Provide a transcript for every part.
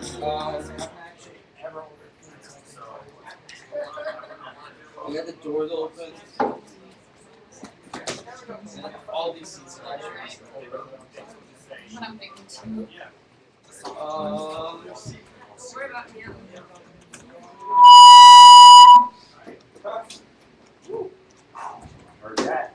We got the doors open. All these seats are actually What I'm thinking too. What about you? Heard that.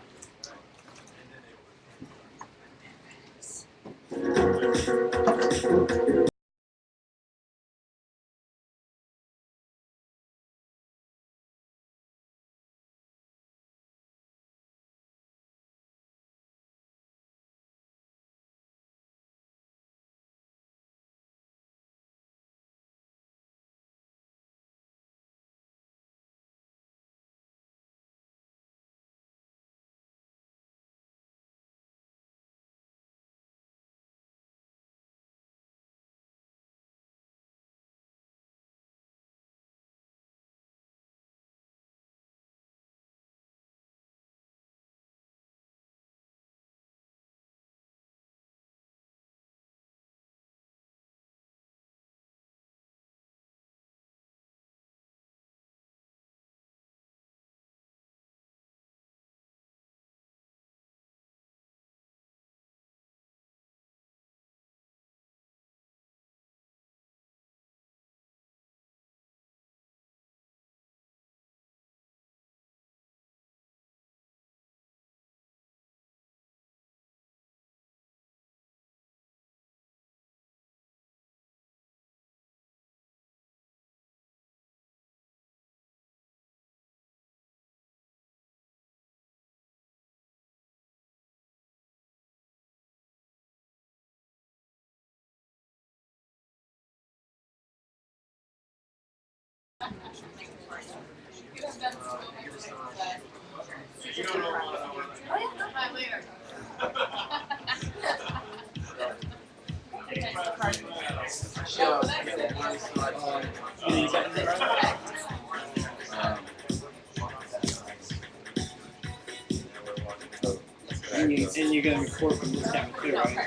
And you're gonna record from this camera too, right?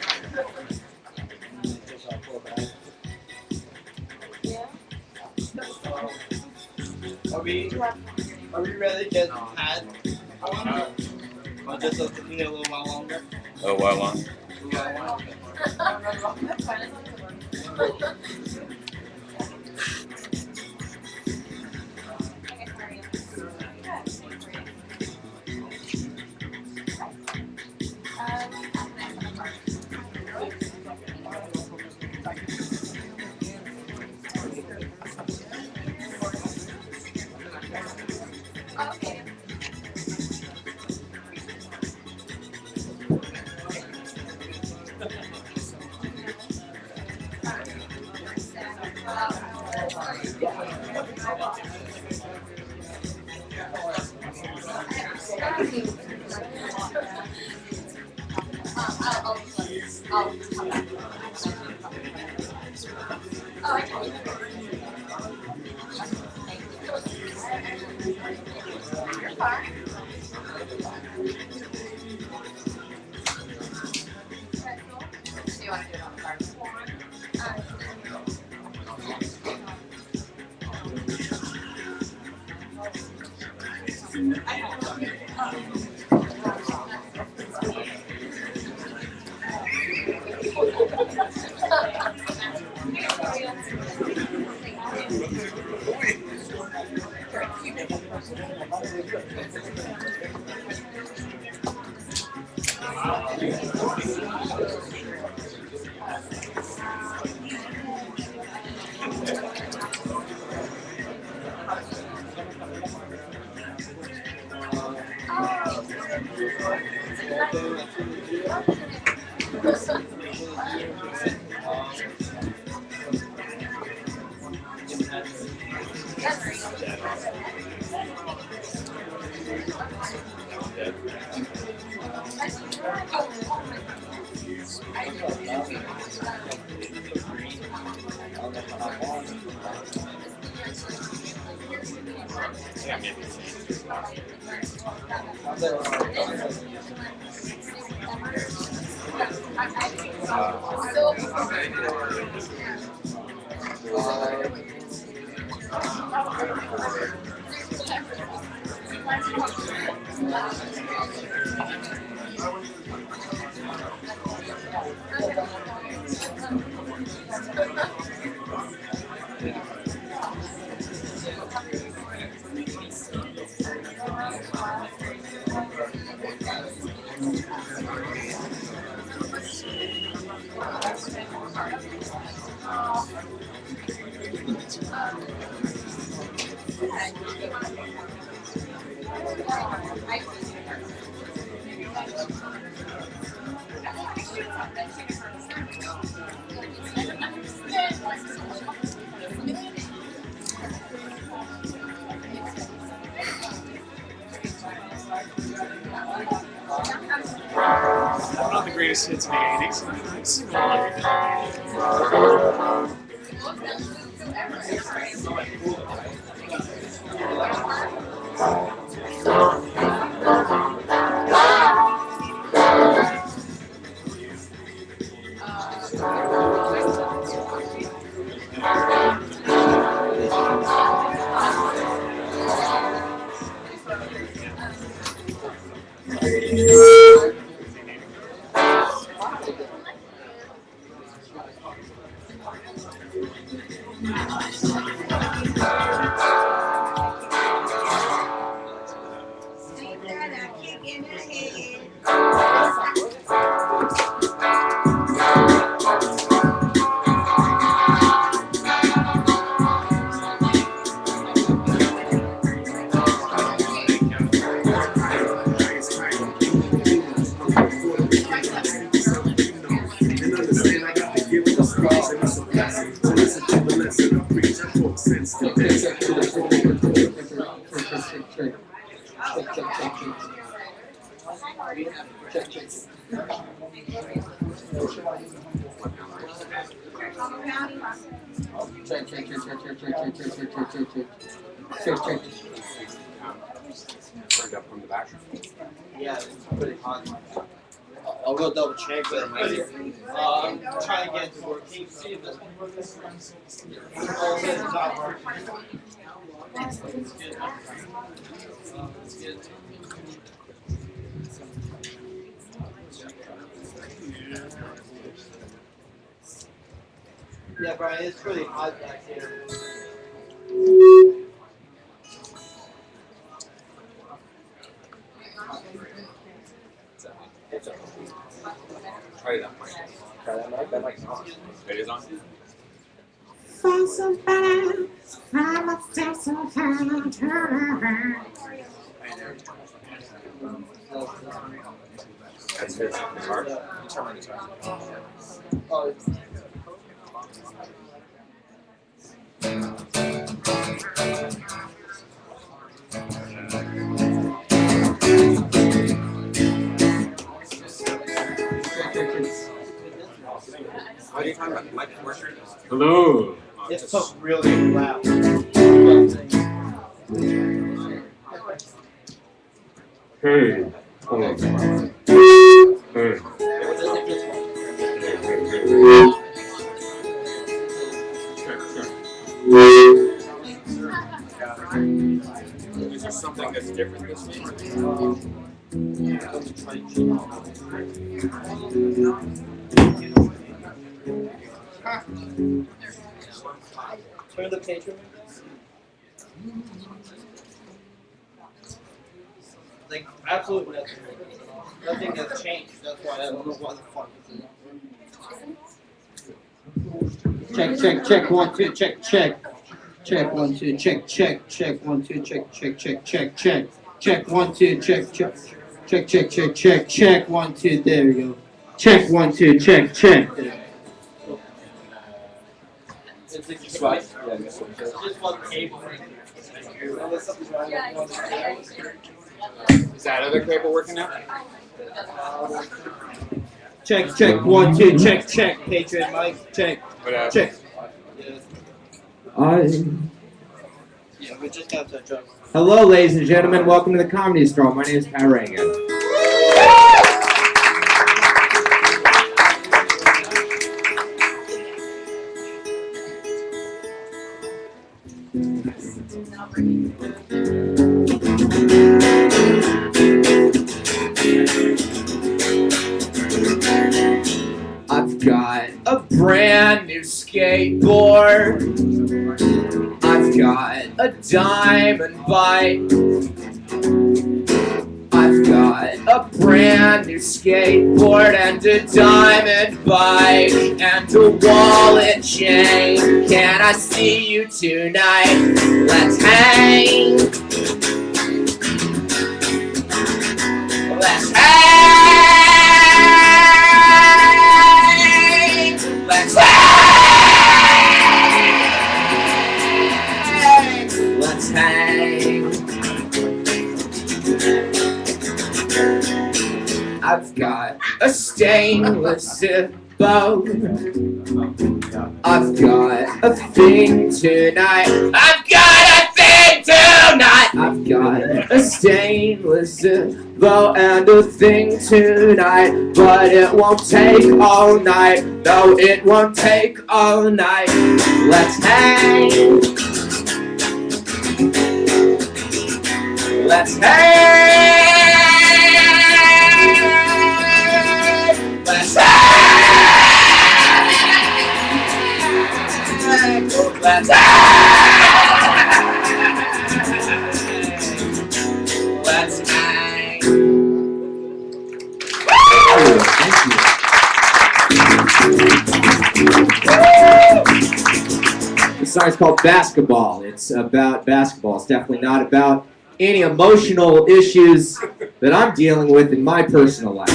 Are we ready to get had? Or just a little while longer? A while long. Okay. Not the greatest hits of the 80s. It's Turned up from the back. Yeah, it's pretty hot. I'll go double check, but I'm trying to get it to work. Can you see if this one works? Oh, it is not working. It's good. It's good. Yeah, Brian, it's pretty hot back here. Try that mic. Try that mic. That mic's on. It is on. That's good. It's hard. Turn on this one. Oh, What are you talking about? The mic is working? hello. it's so really loud. Hey. Hold on. Hey. Is there something that's different this week? Turn the page over. Like, absolutely nothing. Nothing has changed. That's why I don't know why the fuck is it. Check, 1, 2, check. Check, 1, 2, check, 1, 2, check, 1, 2, check, 1, 2, there we go. Check, 1, 2, check. It's like Just one cable. Is that other cable working now? Check, 1, 2, check, Patriot Mike, check. Check. Yeah, we just got to adjust. Hello, ladies and gentlemen, welcome to the Comedy Store. My name is Pat Reagan. I've got a brand new skateboard. I've got a diamond bike. I've got a brand new skateboard and a diamond bike and a wallet chain. Can I see you tonight? Let's hang. Let's hang. Let's hang. Let's hang. I've got a stainless boat. I've got a thing tonight. I've got a thing tonight. I've got a stainless boat and a thing tonight. But it won't take all night. No, it won't take all night. Let's hang. Let's hang. Let's hang! Let's hang! Let's hang! This song's called Basketball. It's about basketball. It's definitely not about any emotional issues that I'm dealing with in my personal life.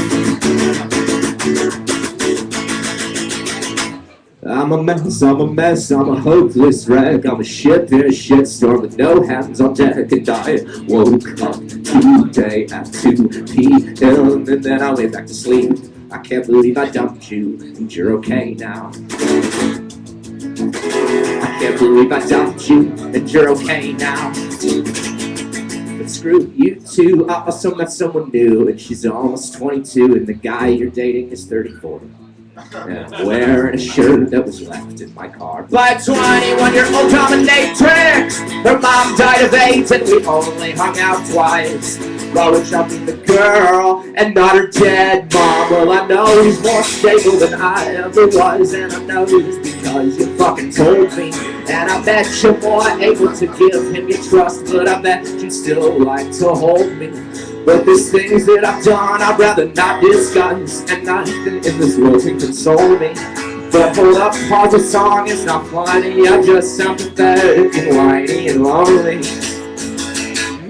I'm a mess, I'm a mess, I'm a hopeless wreck. I'm a ship in a shitstorm with no hands on deck. And I woke up today at 2 p.m. and then I went back to sleep. I can't believe I dumped you, and you're okay now. I can't believe I dumped you, and you're okay now. But screw you too, I also met someone new, and she's almost 22, and the guy you're dating is 34. And I'm wearing a shirt that was left in my car by a 21-year-old dominatrix. Her mom died of AIDS and we only hung out twice. While we're jumping the girl and not her dead mom. Well, I know he's more stable than I ever was, and I know it's because you fucking told me. And I bet you're more able to give him your trust, but I bet you'd still like to hold me. But there's things that I've done I'd rather not discuss, and nothing in this world can console me. But hold up, pause the song, it's not funny, I'm just sympathetic and whiny and lonely.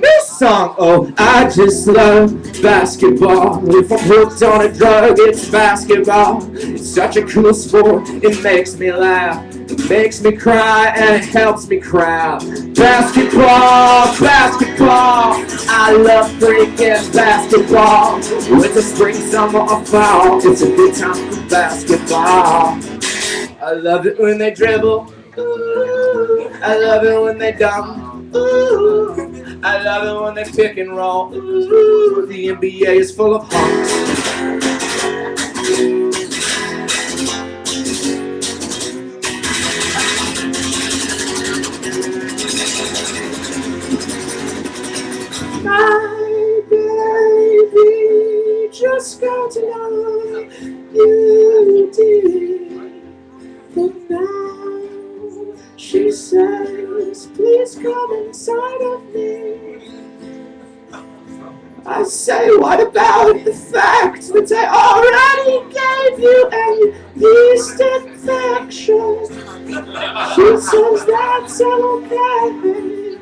This song, oh, I just love basketball. If I'm hooked on a drug, it's basketball. It's such a cool sport, it makes me laugh. It makes me cry and it helps me crowd. Basketball, basketball, I love freaking basketball. Winter, spring, summer, or fall, it's a good time for basketball. I love it when they dribble, ooh. I love it when they dunk, ooh. I love it when they pick and roll, ooh. The NBA is full of hunks. My baby just got to know you did. But now she says, please come inside of me. I say, what about the fact that I already gave you a yeast infection? She says that's okay.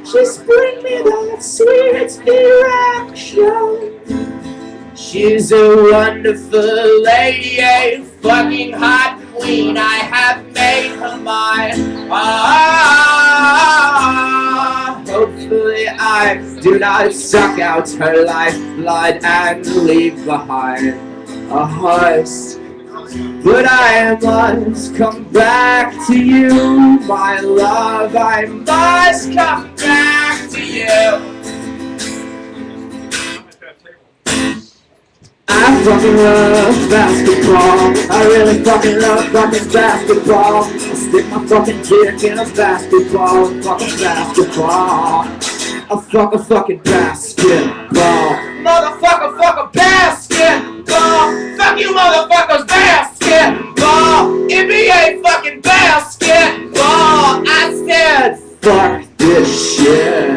Just bring me that sweet erection. She's a wonderful lady, a fucking hot queen. I have made her mine. Hopefully I do not suck out her lifeblood and leave behind a husk. But I must come back to you, my love. I must come back to you. I fucking love basketball. I really fucking love fucking basketball. Stick my fucking dick in a basketball and fucking basketball. I fuck a fucking basketball. Motherfucker, fuck a basketball. Fuck you motherfuckers, basketball. NBA fucking basketball. I said, fuck this shit.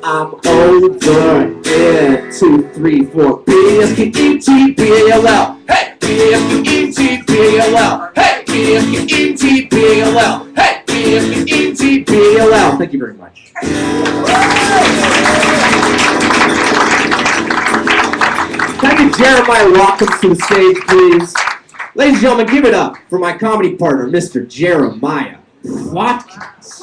I'm over it. 2, 3, 4. B-S-K-E-T-B-A-L-L. Hey! B-S-K-E-T-B-A-L-L. Hey! B-S-K-E-T-B-A-L-L. Hey! B-S-K-E-T-B-A-L-L. Thank you very much. Thank you, Jeremiah Watkins, to the stage, please. Ladies and gentlemen, give it up for my comedy partner, Mr. Jeremiah Watkins.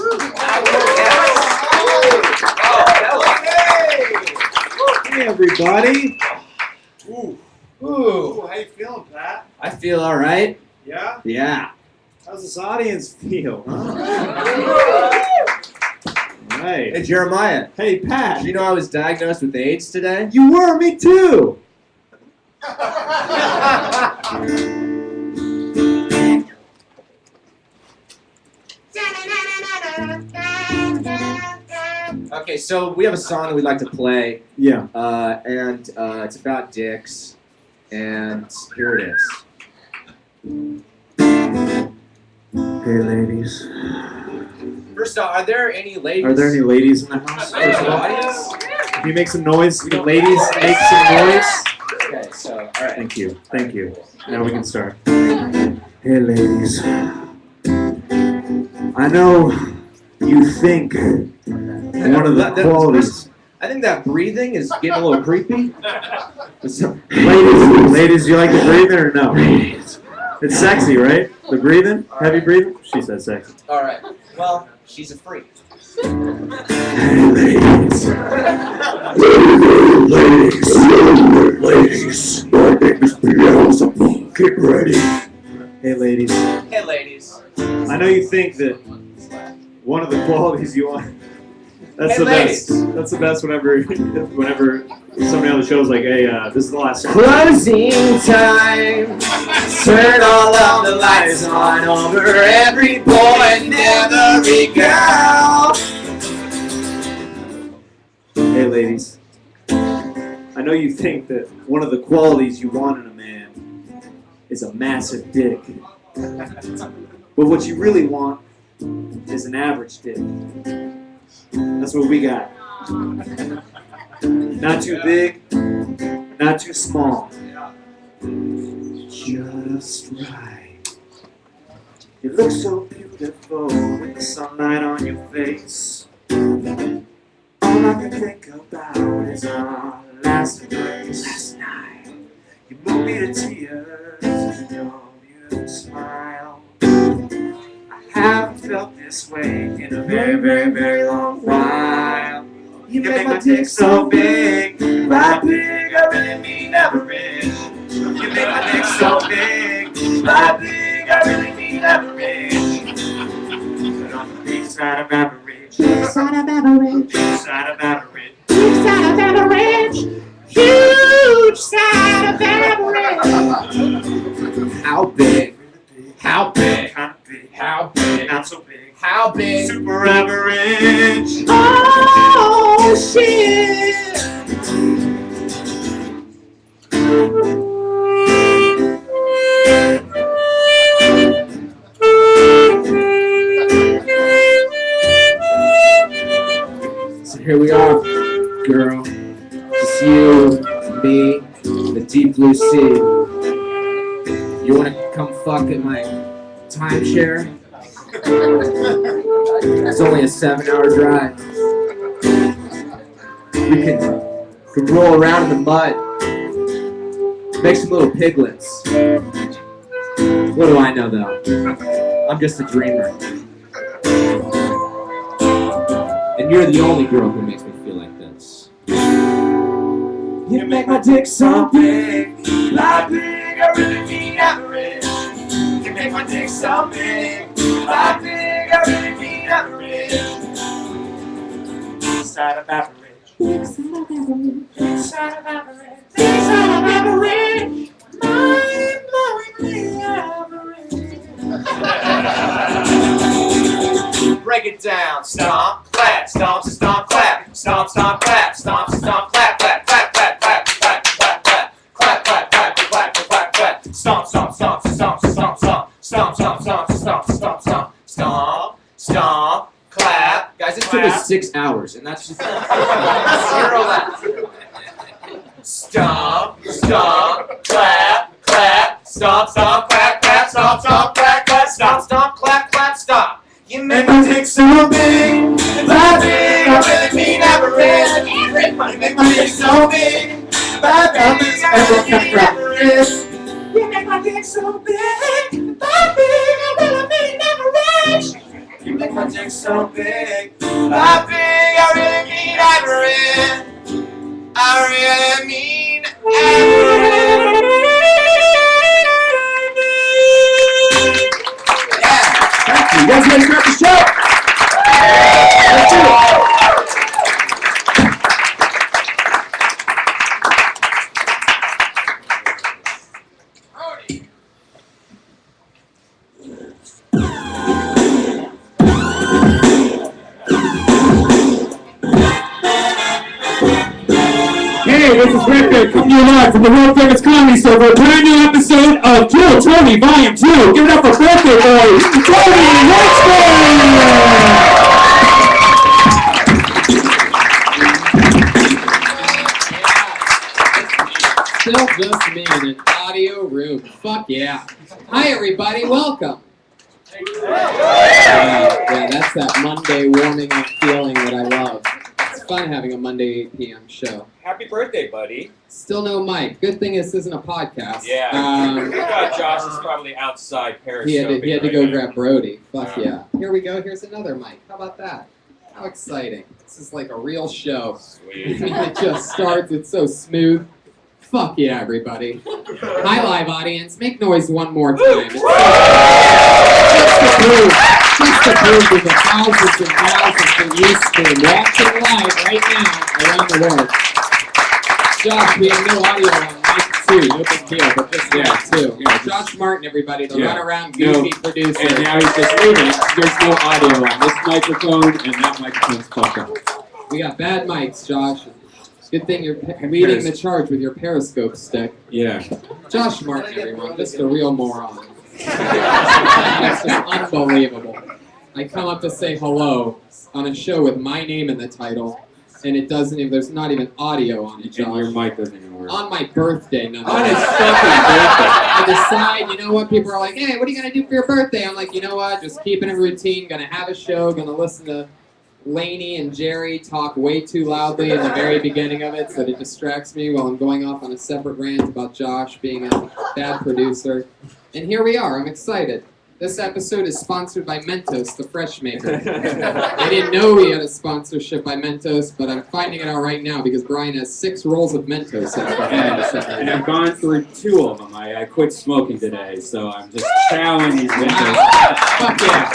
Hey everybody! Ooh. Ooh, how you feeling, Pat? I feel all right. Yeah? Yeah. How's this audience feel? Huh? Right. Hey, Jeremiah. Hey, Pat. Did you know I was diagnosed with AIDS today? You were, me too. Okay, so we have a song that we'd like to play, Yeah. and it's about dicks, and here it is. Hey, ladies. First off, are there any ladies? Are there any ladies in the house? First of all, audience? Can you make some noise? Can ladies make some noise? Okay, so, all right. Thank you. Thank you. Now we can start. Hey, ladies. I know you think one of the qualities. I think that breathing is getting a little creepy. Ladies, you like the breathing or no? It's sexy, right? The breathing? Heavy breathing? She said sexy. All right. Well, she's a freak. Hey, ladies. Ladies. My name is Beelzebub. Get ready. Hey, ladies. Hey, ladies. I know you think that one of the qualities you want. That's Hey, the ladies. best. That's the best whenever somebody on the show is like, hey, this is the last song. Closing time. Turn all of the lights on over every boy and every girl. Hey, ladies. I know you think that one of the qualities you want in a man is a massive dick. But what you really want is an average dick. That's what we got. Not too big, not too small. Just right. You look so beautiful with the sunlight on your face. All I can think about is our last embrace. Last night, you moved me to tears with your beautiful smile. I haven't felt this way in a very, very, very long while. You make my dick so big, by big, I really mean average. You make my dick so big, by big, I really mean average. But on the big side of average, big side of average, big side of average, big side of average, huge side of average. How big? How big? Kind of big, How big? not so big. How big? Super average. Oh shit. So here we are, girl. Just you, me, the deep blue sea. You wanna come fuck at my timeshare? It's only a 7-hour drive. We can roll around in the mud. Make some little piglets. What do I know though? I'm just a dreamer. And you're the only girl who makes me feel like this. You make my dick so big, like big, I really mean average. You make my dick so big, like big, I really mean average. Big side of average, big side of average, big side of average, big side of average, mind-blowingly average. break it down. Stomp, clap, stomp, stomp, clap. Stomp, stomp, clap, stomp, stomp, clap, clap, clap, clap, clap, clap, clap, clap. Clap, clap, clap, clap, clap, clap. Stomp, stomp, stomp, stomp, stomp, stomp. Stomp, stomp, stomp, stomp, stomp, stomp. Stomp, stomp, clap. Guys, this took us 6 hours, and that's just Zero left. Stomp, stomp, clap, clap. Stomp, stomp, clap, clap. Stomp, stomp, clap, clap. Stomp, stomp, clap, clap, stop. You make my dick so big, that big, I really mean average. You make my dick so big, that big, I really mean average. You make my dick so big, that big, I really mean average. You make my dick so big, that big, I really mean average. I really mean average. Yeah. thank you. You guys ready to start the show? Let's do it. Hey, this is Redbeard coming to you live from the world famous comedy store for a brand new episode of Kill Tony Volume 2. Give it up for birthday boy, Tony Still just me in an audio room. Fuck yeah. Hi everybody, welcome. Yeah, that's that Monday warming up feeling that I love. It's fun having a Monday 8 p.m. show. Happy birthday, buddy. Still no mic. Good thing this isn't a podcast. Yeah. Josh is probably outside periscoping. He had to go right now. grab Brody. Fuck yeah. Here we go. Here's another mic. How about that? How exciting. This is like a real show. Sweet. It just starts. It's so smooth. Fuck yeah, everybody. Hi, live audience. Make noise one more time. It's just to prove that the thousands and thousands that used to watching live right now around the world. Josh, we have no audio on mic 2. No big deal, but this guy too. Josh Martin, everybody, the runaround goofy producer. And now he's just leaving it. There's no audio on this microphone, and that microphone's fucked up. We got bad mics, Josh. Good thing you're leading the charge with your periscope stick. Yeah. Josh Martin, everyone, just a real moron. It's just unbelievable. I come up to say hello on a show with my name in the title, and it doesn't even, there's not even audio on it, Josh. And your mic doesn't even work. On my birthday, no. On his fucking birthday. I decide, you know what, people are like, hey, what are you going to do for your birthday? I'm like, you know what, just keeping it routine, going to have a show, going to listen to Lainey and Jerry talk way too loudly in the very beginning of it so that it distracts me while I'm going off on a separate rant about Josh being a bad producer. And here we are. I'm excited. This episode is sponsored by Mentos, the fresh maker. I didn't know we had a sponsorship by Mentos, but I'm finding it out right now because Brian has 6 rolls of Mentos in And I've gone through 2 of them. I quit smoking today, so I'm just chowing these Mentos. Fuck yeah.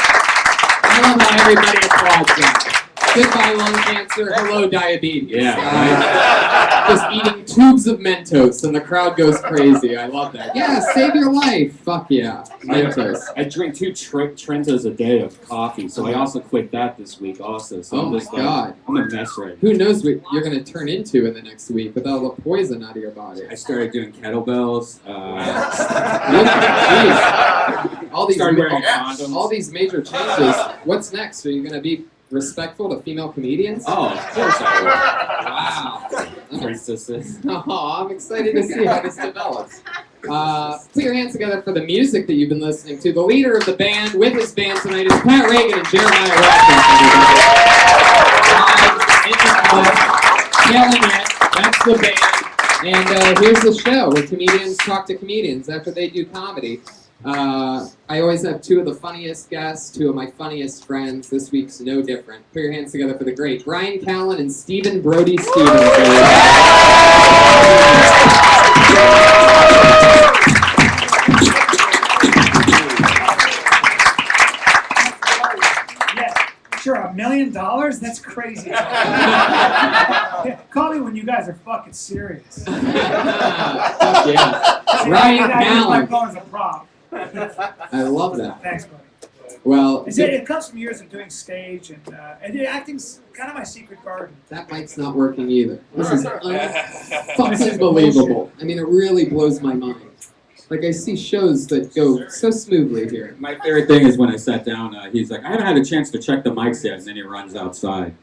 I love how everybody applauds that. Goodbye lung cancer, hello diabetes. Yeah. Just eating tubes of Mentos and the crowd goes crazy. I love that. Yeah, save your life. Fuck yeah. Mentos. I drink 2 Trentos a day of coffee, so I also quit that this week also. So Oh I'm my just God. I'm a mess right now. Who knows what you're going to turn into in the next week with all the poison out of your body. I started doing kettlebells. Jeez. All these, Started wearing condoms. all these major changes. What's next? Are you going to be respectful to female comedians? Oh, of course I Wow. will. Princesses. Oh, I'm excited to see how this develops. Put your hands together for the music that you've been listening to. The leader of the band with his band tonight is Pat Reagan and Jeremiah Watkins. In the club, killing it. That's the band. And here's the show where comedians talk to comedians after they do comedy. I always have 2 of the funniest guests, 2 of my funniest friends. This week's no different. Put your hands together for the great Bryan Callen and Brody Stevens. Yes, sure, $1 million? That's crazy. Yeah, call me when you guys are fucking serious. Fuck yeah. Bryan I use my Callen. phone as a prop. I love that. Thanks, buddy. Well, It comes from years of doing stage and acting's kind of my secret garden. that mic's not working either. This is fucking believable. I mean, it really blows my mind. Like, I see shows that go so smoothly here. My favorite thing is when I sat down, he's like, I haven't had a chance to check the mics yet, and then he runs outside.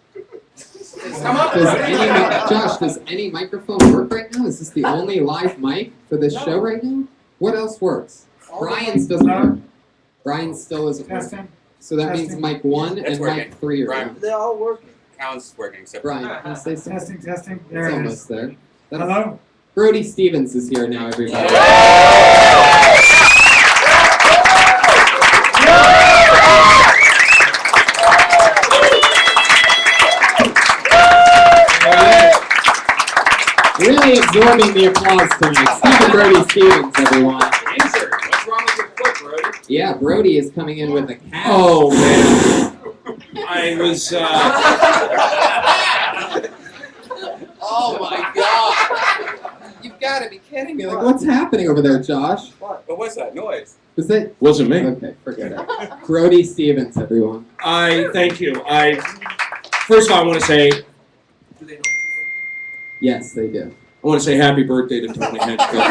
Josh, does any microphone work right now? Is this the only live mic for this show right now? What else works? Brian's doesn't work. Brian's still isn't working. Testing. So that means Testing. mic 1 It's and working. mic 3 are Brian. on. They're all working. Callen's working, except Brian, can you say something? Testing. It's There it is. almost there. Hello? Brody Stevens is here now, everybody. Really absorbing the applause tonight. Stephen Brody Stevens, everyone. Injured. What's wrong with your foot, Brody? Yeah, Brody is coming in with a cast. Oh, man. I was, Oh my god! You've got to be kidding me. Like, what's happening over there, Josh? What was that noise? Was it? Wasn't me. Okay, forget it. Brody Stevens, everyone. Thank you. First of all, I want to say, Yes, they do. I want to say happy birthday to Tony Hedgecock.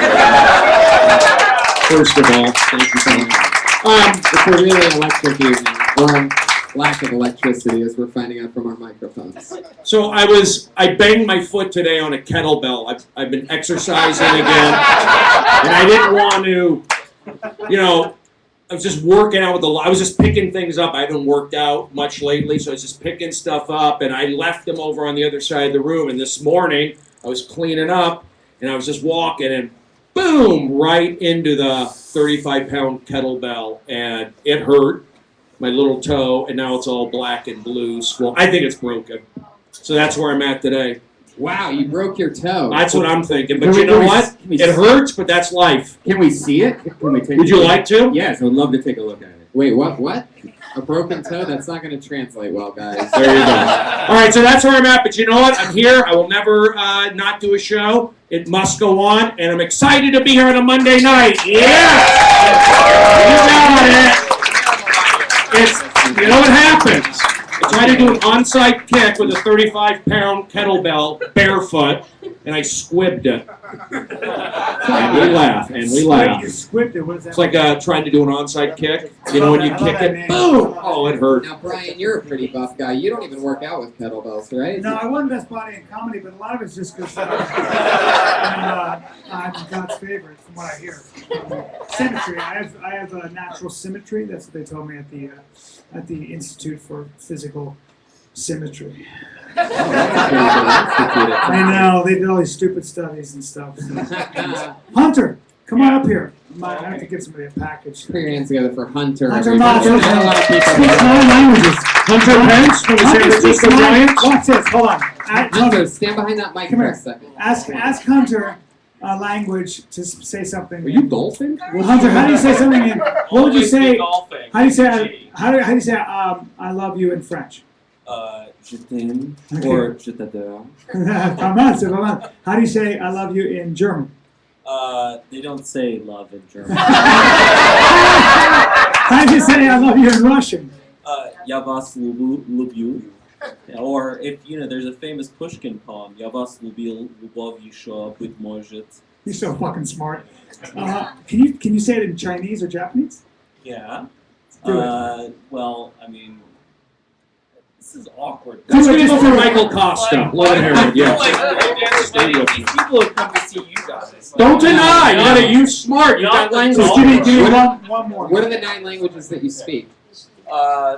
First of all, thank you so much. It's a really electric evening, or lack of electricity, as we're finding out from our microphones. So I banged my foot today on a kettlebell. I've been exercising again, and I didn't want to, I was just working out I was just picking things up. I haven't worked out much lately, so I was just picking stuff up, and I left them over on the other side of the room. And this morning, I was cleaning up, and I was just walking, and boom, right into the 35-pound kettlebell, and it hurt my little toe, and now it's all black and blue. I think it's broken. So that's where I'm at today. Wow, you broke your toe. That's what I'm thinking. But you know what? It hurts, but that's life. Can we see it? Can we take Would you like to? Yes, I would love to take a look at it. Wait, what? A broken toe? That's not going to translate well, guys. There you go. All right, so that's where I'm at. But you know what? I'm here. I will never not do a show. It must go on, and I'm excited to be here on a Monday night. Yeah! You got it. You know what happens? I tried to do an onside kick with a 35-pound kettlebell barefoot, and I squibbed it. And we laugh, You squibbed it. What is that? It's like trying to do an onside kick. You know, when you kick it, boom! Oh, it hurt. Now, Brian, you're a pretty buff guy. You don't even work out with kettlebells, right? No, I won Best Body in Comedy, but a lot of it's just because I'm God's favorite, from what I hear. Symmetry. I have natural symmetry. That's what they told me at the Institute for Physical Symmetry. I know, they did all these stupid studies and stuff. Hunter, come on up here. I have to get somebody a package. Put your hands together for Hunter. Hunter everybody. Moss. Not a lot of people Speaks know. 9 languages. Hunter Pence from the San Hunter speaks Francisco 9. Giants. Watch this, hold on. Hunter, stand behind that mic Come for here. a second. Ask Hunter a language to say something. Are you golfing? Well, Hunter, how do you say something in? What would you say? Golfing. How do you say? How do you say? I love you in French. Je t'aime Okay. or je t'adore. Pas mal, c'est pas mal. How do you say I love you in German? They don't say love in German. How do you say I love you in Russian? Я вас люблю. Or if there's a famous Pushkin poem. Я вас любил, любовь еще быть может. You're so fucking smart. Can you say it in Chinese or Japanese? Yeah. Do it. Well, I mean, this is awkward. Let's go for Michael Costa. Love it, Harold. Yes. These people have come to see you guys. Don't deny. You gotta use smart. You got language. Just give me one more. What are the 9 languages that you speak?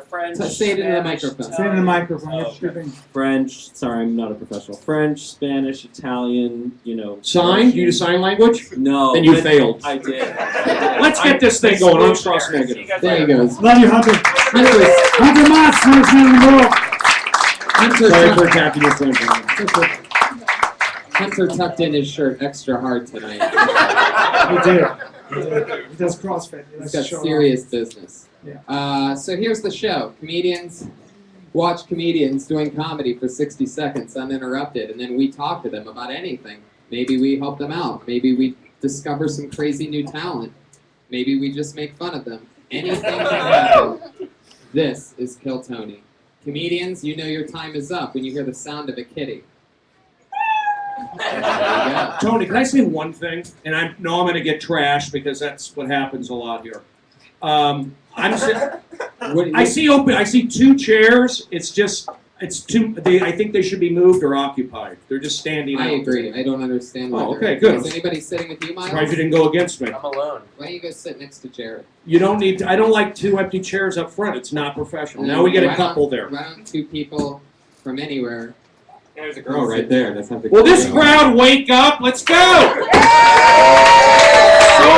French. Say it into the microphone. Say it in the microphone. Oh, You're okay. stripping. French. Sorry, I'm not a professional. French, Spanish, Italian. Sign? You do sign language? No. Then you but failed. I did. Let's get this thing going. I'm cross negative. There he goes. Love you, Hunter. Hunter Moss, smartest man in the world. Hunter, Sorry for attacking your friend. Hunter tucked in his shirt extra hard tonight. He did. He does CrossFit. He He's likes got to show serious business. Yeah. So here's the show. Comedians watch comedians doing comedy for 60 seconds uninterrupted, and then we talk to them about anything. Maybe we help them out. Maybe we discover some crazy new talent. Maybe we just make fun of them. Anything can happen This is Kill Tony. Comedians, you know your time is up when you hear the sound of a kitty. There you go. Tony, can I say one thing? And I know I'm going to get trashed because that's what happens a lot here. I see 2 chairs. It's too. I think they should be moved or occupied. They're just standing. I out agree. there. I don't understand why. Oh, okay, good. Is anybody sitting with you, Miles? Surprised you didn't go against me. I'm alone. Why don't you go sit next to Jared? You don't need. I don't like 2 empty chairs up front. It's not professional. Now we get a couple there. Why don't 2 people from anywhere? There's a Girl girl right there. That's not the. Will this crowd wake up? Let's go! Sorry,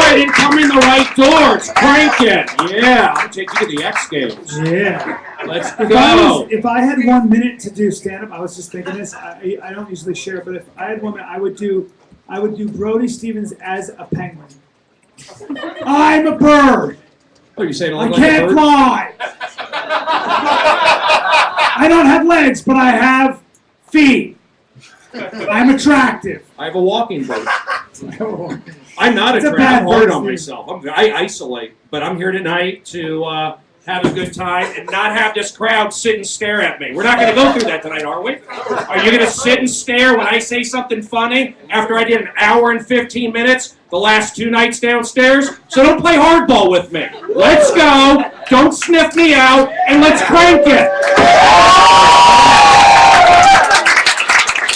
I didn't come in the right doors. Crank it. Yeah, I'll take you to the X Games. Yeah. Let's If go. I had 1 minute to do stand-up, I was just thinking this. I don't usually share, but if I had 1 minute, I would do Brody Stevens as a penguin. I'm a bird. Oh, you saying I like can't a bird? fly. I don't have legs, but I have feet. I'm attractive. I have a walking boat. I'm not It's a attractive. bad I'm hard bird, on Steve. myself. I isolate, but I'm here tonight to have a good time and not have this crowd sit and stare at me. We're not going to go through that tonight, are we? Are you going to sit and stare when I say something funny after I did an hour and 15 minutes the last 2 nights downstairs? So don't play hardball with me. Let's go. Don't sniff me out, and let's crank it.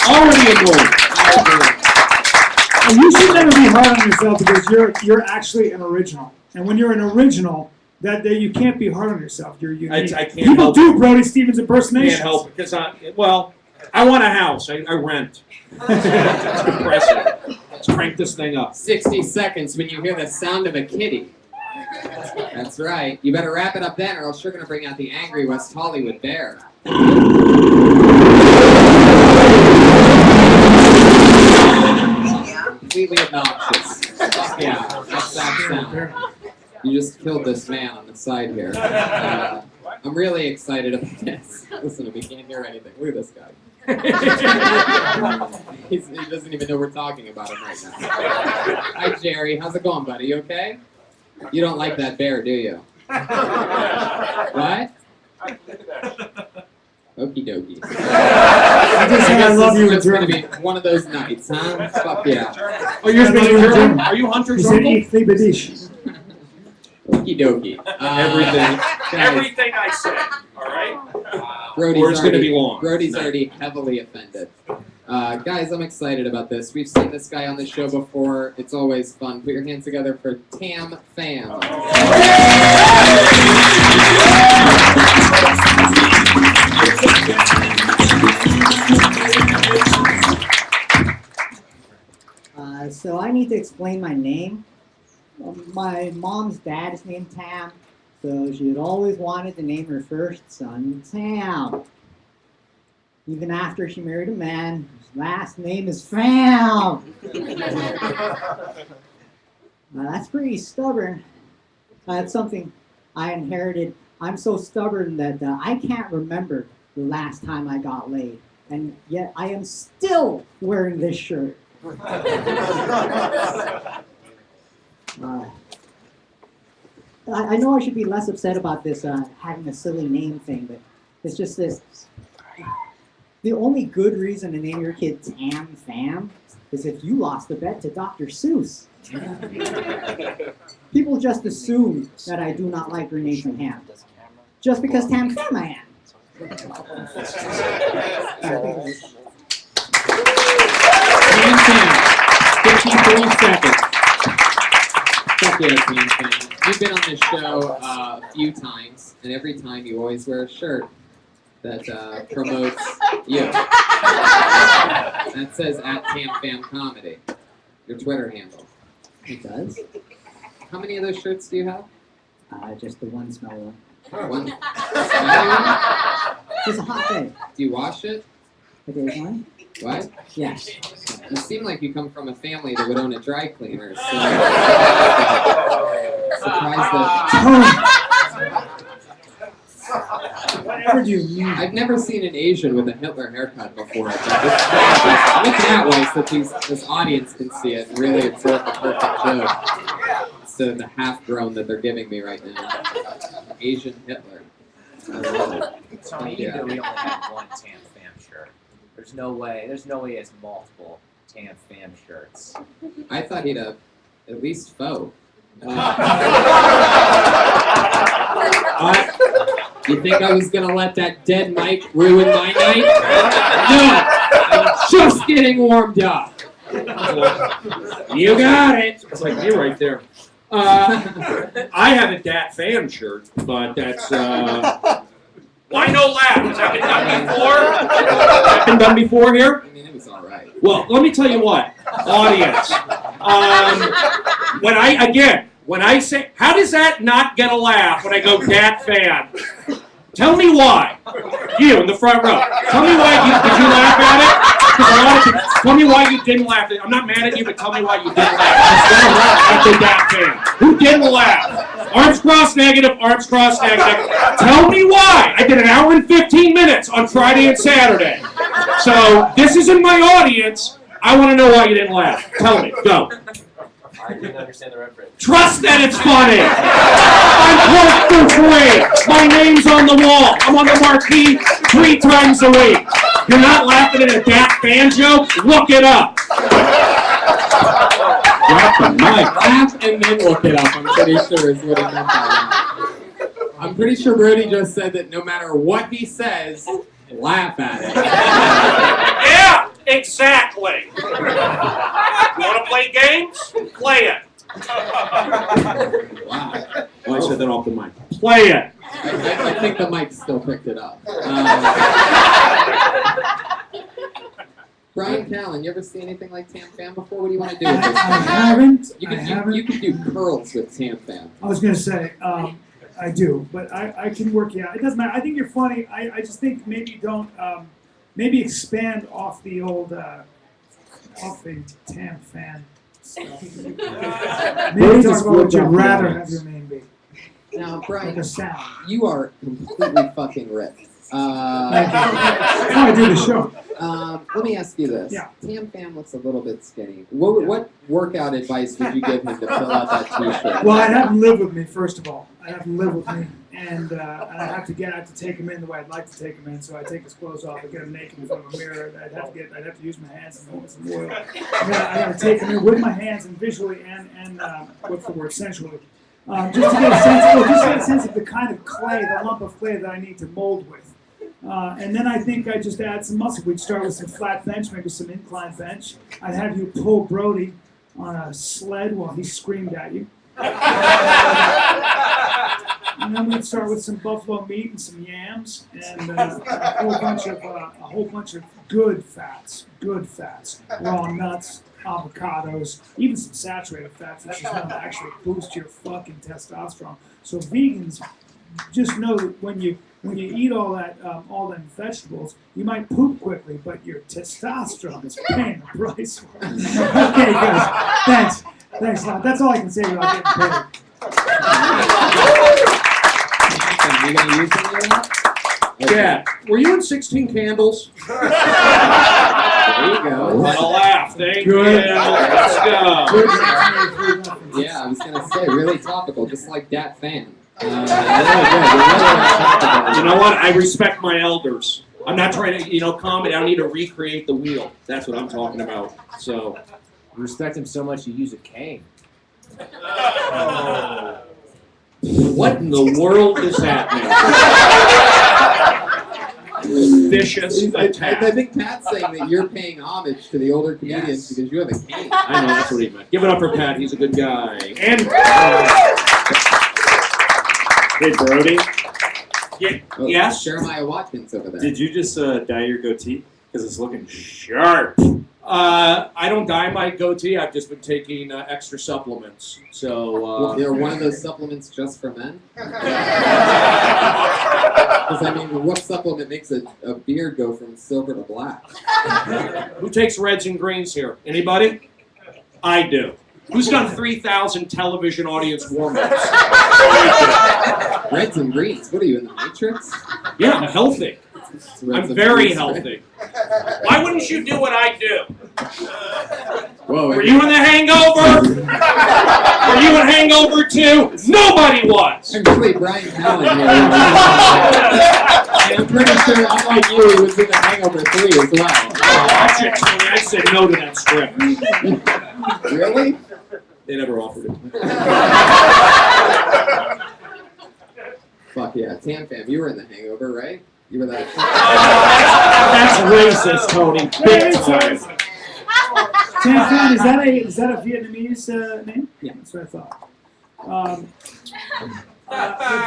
Already annoyed. And you should never be hard on yourself because you're actually an original. And when you're an original, that you can't be hard on yourself. You're unique. I can't People help do Brody Stevens impersonations. Can't help it because I want a house. I rent. It's depressing. Let's crank this thing up. 60 seconds when you hear the sound of a kitty. That's right. You better wrap it up then, or else you're going to bring out the angry West Hollywood bear. Completely obnoxious. Yeah, that's that sound. You just killed this man on the side here. I'm really excited about this. Listen to me, can't hear anything. Look at this guy. He doesn't even know we're talking about him right now. Hi, Jerry. How's it going, buddy? You okay? You don't like that bear, do you? What? Okie dokie. I just said I love you in It's going to German. be one of those nights, huh? Fuck yeah. Oh, you're speaking German? Are you He Hunter's said, uncle? "Ich liebe dich." Okie dokie. Everything. Guys, Everything I said. All right. Brody's Or it's going to already- be long. Brody's already heavily offended. Guys, I'm excited about this. We've seen this guy on the show before. It's always fun. Put your hands together for Tam Fam. So I need to explain my name. My mom's dad is named Tam, so she had always wanted to name her first son Tam. Even after she married a man whose last name is Fam. That's pretty stubborn. That's something I inherited. I'm so stubborn that I can't remember the last time I got laid, and yet I am still wearing this shirt. I know I should be less upset about this having a silly name thing, but it's just this. The only good reason to name your kid Tam Fam is if you lost the bet to Dr. Seuss. People just assume that I do not like Renee from Ham, just because Tam Fam I am. Tam Fam, 53 seconds. Fuck yeah, Tam Fam. You've been on this show a few times, and every time you always wear a shirt that promotes you. That says @TamFamComedy, your Twitter handle. It does. How many of those shirts do you have? Just the one smell one. One. It's a hot day. Do you wash it? Occasionally. What? Yes. You seem like you come from a family that would own a dry cleaner, so surprised that. Whatever do you mean? I've never seen an Asian with a Hitler haircut before. Look that way so that this audience can see it and really absorb the perfect joke instead of the half-grown that they're giving me right now. Asian Hitler. Tony, you know we only have one Tam Fam shirt. There's no way he has multiple Tam Fam shirts. I thought he'd have at least faux. You think I was gonna let that dead mic ruin my night? No, I'm just getting warmed up. You got it. It's like you right there. I have a Dat Fan shirt, but that's why no laugh? Has that been done before? That been done before here? I mean, it was all right. Well, let me tell you what, audience. When I say, how does that not get a laugh when I go Dat Fan? Tell me why. You in the front row. Tell me why did you laugh at it? Tell me why you didn't laugh. I'm not mad at you, but tell me why you didn't laugh at the Dat Fan. Who didn't laugh? Arms crossed negative, arms crossed negative. Tell me why. I did an hour and 15 minutes on Friday and Saturday. So this is in my audience. I want to know why you didn't laugh. Tell me. Go. I didn't understand the reference. Trust that it's funny. I'm close for free. My name's on the wall. I'm on the marquee 3 times a week. You're not laughing at a Dat Fan joke? Look it up. Drop the mic. Laugh and then look it up. I'm pretty sure is what he meant by that. I'm pretty sure Brody just said that no matter what he says, laugh at it. Yeah, exactly. You want to play games? Play it. Wow. Well, I said that off the mic. Play it. I think the mic still picked it up. Bryan Callen, you ever see anything like Tam Fam before? What do you want to do with this? I haven't. You can do curls with Tam Fam. I was gonna say, I do, but I can work you out. It doesn't matter. I think you're funny. I just think maybe don't, maybe expand off the old, off the Tam Fan stuff. Maybe talk about what you'd rather have your name be. Now, Like Bryan, a sound. you are completely fucking ripped. Thank you. That's how I do the show. Let me ask you this. Yeah. Tam Fam looks a little bit skinny. What workout advice would you give him to fill out that t-shirt? Well, I'd have him live with me, first of all. I'd have him live with me, and I'd have to take him in the way I'd like to take him in. So I'd take his clothes off, I'd get him naked in front of a mirror. I'd have to use my hands and some oil. I got to take him in with my hands and visually and what's the word, sensually. Just to get a sense of the kind of clay, the lump of clay that I need to mold with. And then I think I'd just add some muscle. We'd start with some flat bench, maybe some incline bench. I'd have you pull Brody on a sled while he screamed at you. And then we'd start with some buffalo meat and some yams and a whole bunch of good fats, raw nuts, avocados, even some saturated fats, which is going to actually boost your fucking testosterone. So vegans, just know that when you eat all them vegetables, you might poop quickly, but your testosterone is paying the price for it. Okay, guys. Thanks a lot. That's all I can say without getting paid. Are you going to use any of that? Yeah. Were you in 16 Candles? There you go. What a laugh. Thank you. Good. Let's go. Yeah, I was going to say, really topical, just like Dat Fan. You know what? I respect my elders. I'm not trying to, comedy. I don't need to recreate the wheel. That's what I'm talking about. So, You respect him so much you use a cane. what in the world is happening? Vicious attack. I think Pat's saying that you're paying homage to the older comedians because you have a cane. I know, that's what he meant. Give it up for Pat. He's a good guy. And hey, Brody. Yes? Jeremiah Watkins over there. Did you just dye your goatee? Because it's looking sharp. I don't dye my goatee. I've just been taking extra supplements. So They're one of those supplements just for men? Because, I mean, what supplement makes a beard go from silver to black? who takes reds and greens here? Anybody? I do. Who's done 3,000 television audience warm-ups? Reds and greens? What are you, in the Matrix? Yeah, I'm healthy. Reds I'm and very greens, healthy. Why wouldn't you do what I do? Whoa, Were you in The Hangover? Were you in Hangover 2? Nobody was. Actually, Bryan Callen here. And I'm pretty sure, unlike you, he was in The Hangover 3 as well. Watch it, Tony. I said no to that script. Really? They never offered it. Fuck yeah. Tam Fam, you were in The Hangover, right? You were that. That's racist, Tony. Big time. Tam Fam, is that a Vietnamese name? Yeah. That's what I thought. The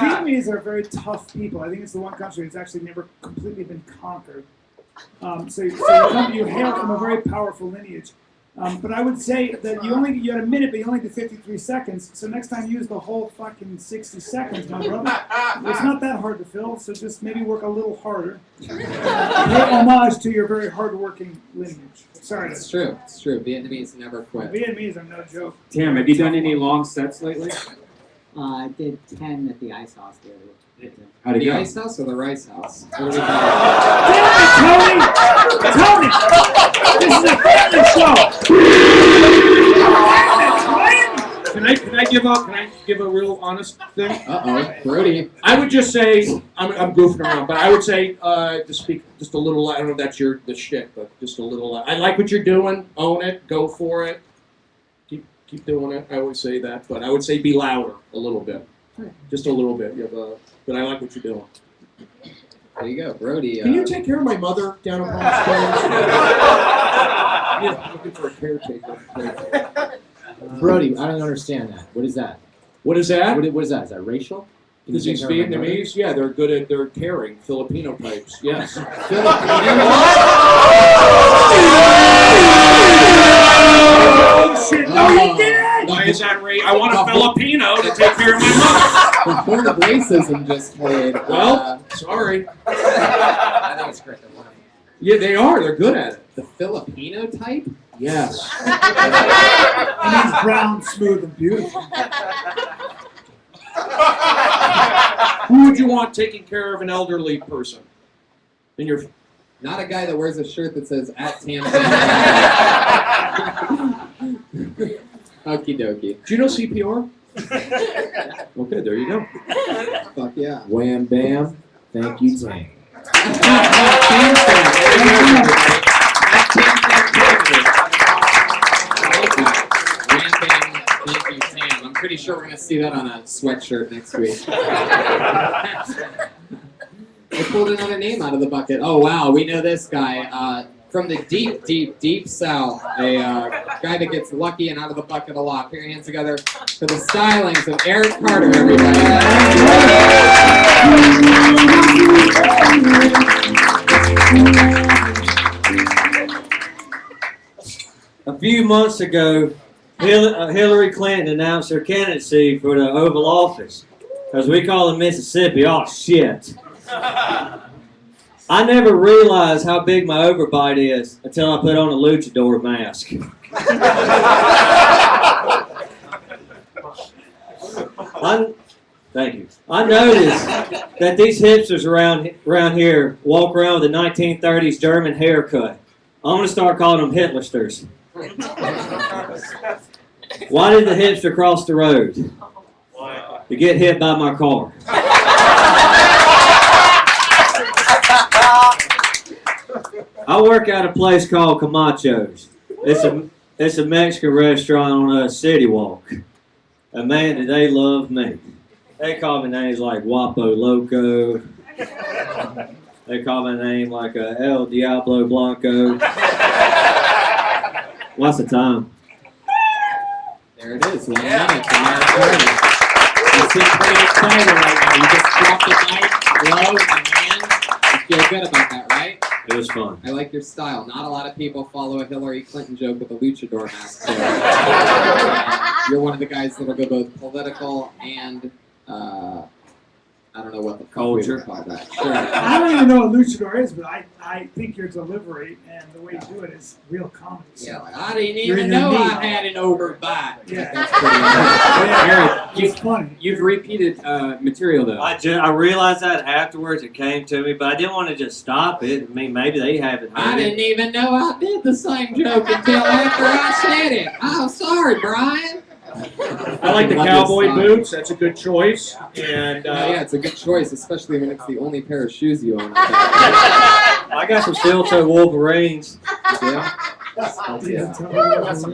Vietnamese are very tough people. I think it's the one country that's actually never completely been conquered. So you hail from a very powerful lineage. But I would say that you had a minute, but you only did 53 seconds. So next time use the whole fucking 60 seconds, my brother. It's not that hard to fill, so just maybe work a little harder. Pay homage to your very hardworking lineage. Sorry. It's true. It's true. Vietnamese never quit. Vietnamese are no joke. Tam, have you done any long sets lately? I did 10 at the Ice House the other day. How'd it The go? Ice House or the Rice House? What do we do? Damn it, Tony! Tony! This is a family show! Can I give a real honest thing? Uh-oh. Brody. I would just say I'm goofing around, but I would say to speak just a little. I don't know if that's the shit, but just a little. I like what you're doing. Own it. Go for it. Keep doing it. I always say that, but I would say be louder a little bit, just a little bit. But I like what you're doing. There you go, Brody. Can you take care of my mother down on Palm Springs? Yeah, looking for a caretaker. Brody, I don't understand that. What is that? What is that? What is that? Is that racial? Can you Because he's take care of my mother? Vietnamese. Yeah, they're caring Filipino types. Yes. Oh shit! No, he didn't! Why is that I want a Filipino to take care of my mother. The point of racism just played. Well, sorry. I think it's great. Yeah, they are. They're good at it. The Filipino type? Yes. It means brown, smooth, and beautiful. Who would you want taking care of an elderly person? In your Not a guy that wears a shirt that says at Tam. Okie dokie. Do you know CPR? Okay, there you go. Fuck yeah. Wham bam. Thank you, Tank. I'm pretty sure we're going to see that on a sweatshirt next week. I pulled another name out of the bucket. Oh, wow, we know this guy. From the deep, deep, deep south. A guy that gets lucky and out of the bucket a lot. Put your hands together for the stylings of Eric Carter, everybody. A few months ago, Hillary Clinton announced her candidacy for the Oval Office. As we call in Mississippi, oh shit. I never realized how big my overbite is until I put on a luchador mask. Thank you. I noticed that these hipsters around here walk around with a 1930s German haircut. I'm going to start calling them Hitlersters. Why did the hipster cross the road? To get hit by my car. I work at a place called Camacho's. It's a Mexican restaurant on a city walk. And man, do they love me. They call me names like Guapo Loco. They call my name like El Diablo Blanco. What's the time? There it is. 1 minute from Eric Carter. You seem pretty excited right now. You just dropped the mic low in your hand. You feel good about that, right? It was fun. I like your style. Not a lot of people follow a Hillary Clinton joke with a luchador mask. So, you're one of the guys that'll go both political and I don't know what the fuck we would call that. Sure. I don't even know what luchador is, but I think your delivery and the way you do it is real comedy. So. Yeah, like, I didn't You're even know unique. I had an overbite. Yeah. That's pretty nice. Eric, It's funny. you've repeated material though. I realized that afterwards it came to me, but I didn't want to just stop it. I mean, maybe they haven't I heard didn't it. even know I did the same joke until after I said it. Oh, sorry, Brian. I like the Love cowboy this song. boots. That's a good choice. And Yeah, it's a good choice, especially when it's the only pair of shoes you own. I got some steel toe Wolverines. Yeah.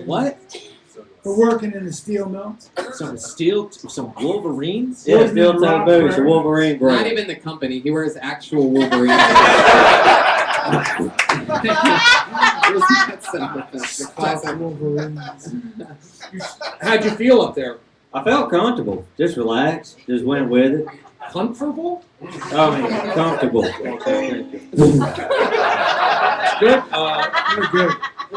What? We're working in the steel mill. Some Wolverines? Yeah, steel toe boots, a Wolverine Not brand. even the company. He wears actual Wolverine. Where's that sound effect? The classic. how'd you feel up there? I felt comfortable. Just relaxed. Just went with it. Comfortable? I mean, comfortable. Good. We're good.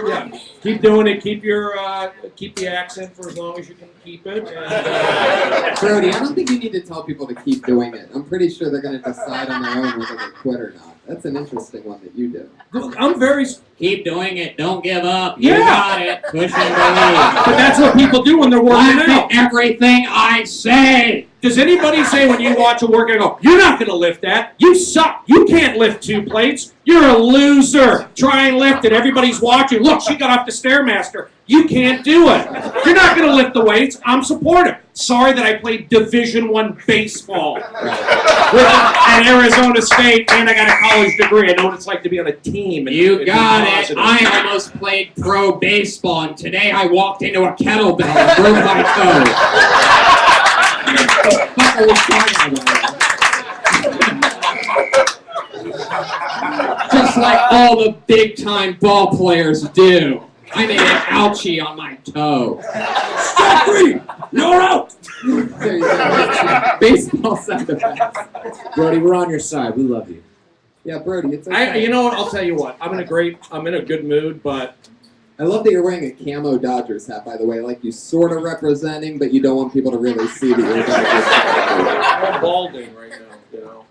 Yeah. Keep doing it. Keep your keep the accent for as long as you can keep it. And, Brody, I don't think you need to tell people to keep doing it. I'm pretty sure they're going to decide on their own whether they quit or not. That's an interesting one that you do. I'm very. Keep doing it. Don't give up. Yeah. You got it. Push and believe. But that's what people do when they're working Laugh out. at everything I say. Does anybody say when you watch a workout, go, you're not going to lift that. You suck. You can't lift 2 plates. You're a loser. Try and lift it. Everybody's watching. Look, she got off the Stairmaster. You can't do it. You're not going to lift the weights. I'm supportive. Sorry that I played Division I baseball at Arizona State, and I got a college degree. I know what it's like to be on a team. And You be got it. positive. I almost played pro baseball, and today I walked into a kettlebell and broke my toe. What the fuck are we talking about? Just like all the big-time ball players do. I made an ouchie on my toe. Stop reading. You're out. There you go. Baseball sound effects. Brody, we're on your side. We love you. Yeah, Brody, it's okay. You know what? I'll tell you what. I'm in a good mood, but I love that you're wearing a camo Dodgers hat, by the way. Like, you sort of representing, but you don't want people to really see that you're a Dodgers fan. I'm balding right now. You know.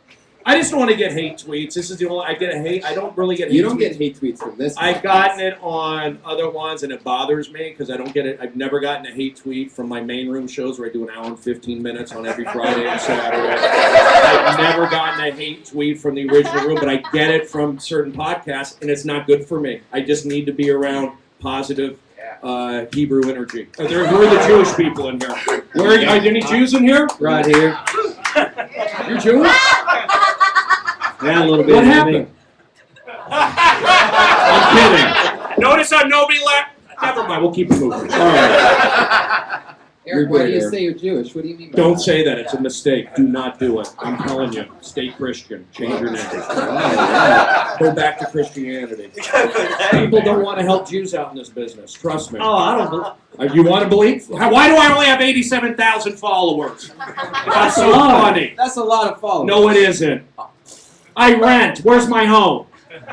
I just don't want to get hate tweets. This is the only I get a hate. I don't really get hate. You don't tweets. get hate tweets from this. I've gotten it on other ones, and it bothers me because I don't get it. I've never gotten a hate tweet from my main room shows where I do an hour and 15 minutes on every Friday and Saturday. I've never gotten a hate tweet from the original room, but I get it from certain podcasts, and it's not good for me. I just need to be around positive Hebrew energy. Who are the Jewish people in here? Where are any Jews in here? Right here. You're Jewish? Yeah, a little bit. What happened? I'm kidding. Notice how nobody left. Never mind. We'll keep it moving. All right. Eric, why do you say you're Jewish? What do you mean by Don't that? say that. It's a mistake. Do not do it. I'm telling you. Stay Christian. Change your name. Go back to Christianity. People don't want to help Jews out in this business. Trust me. Oh, I don't believe. You want to believe? Why do I only have 87,000 followers? That's so funny. That's a lot of followers. No, it isn't. I rent. Where's my home?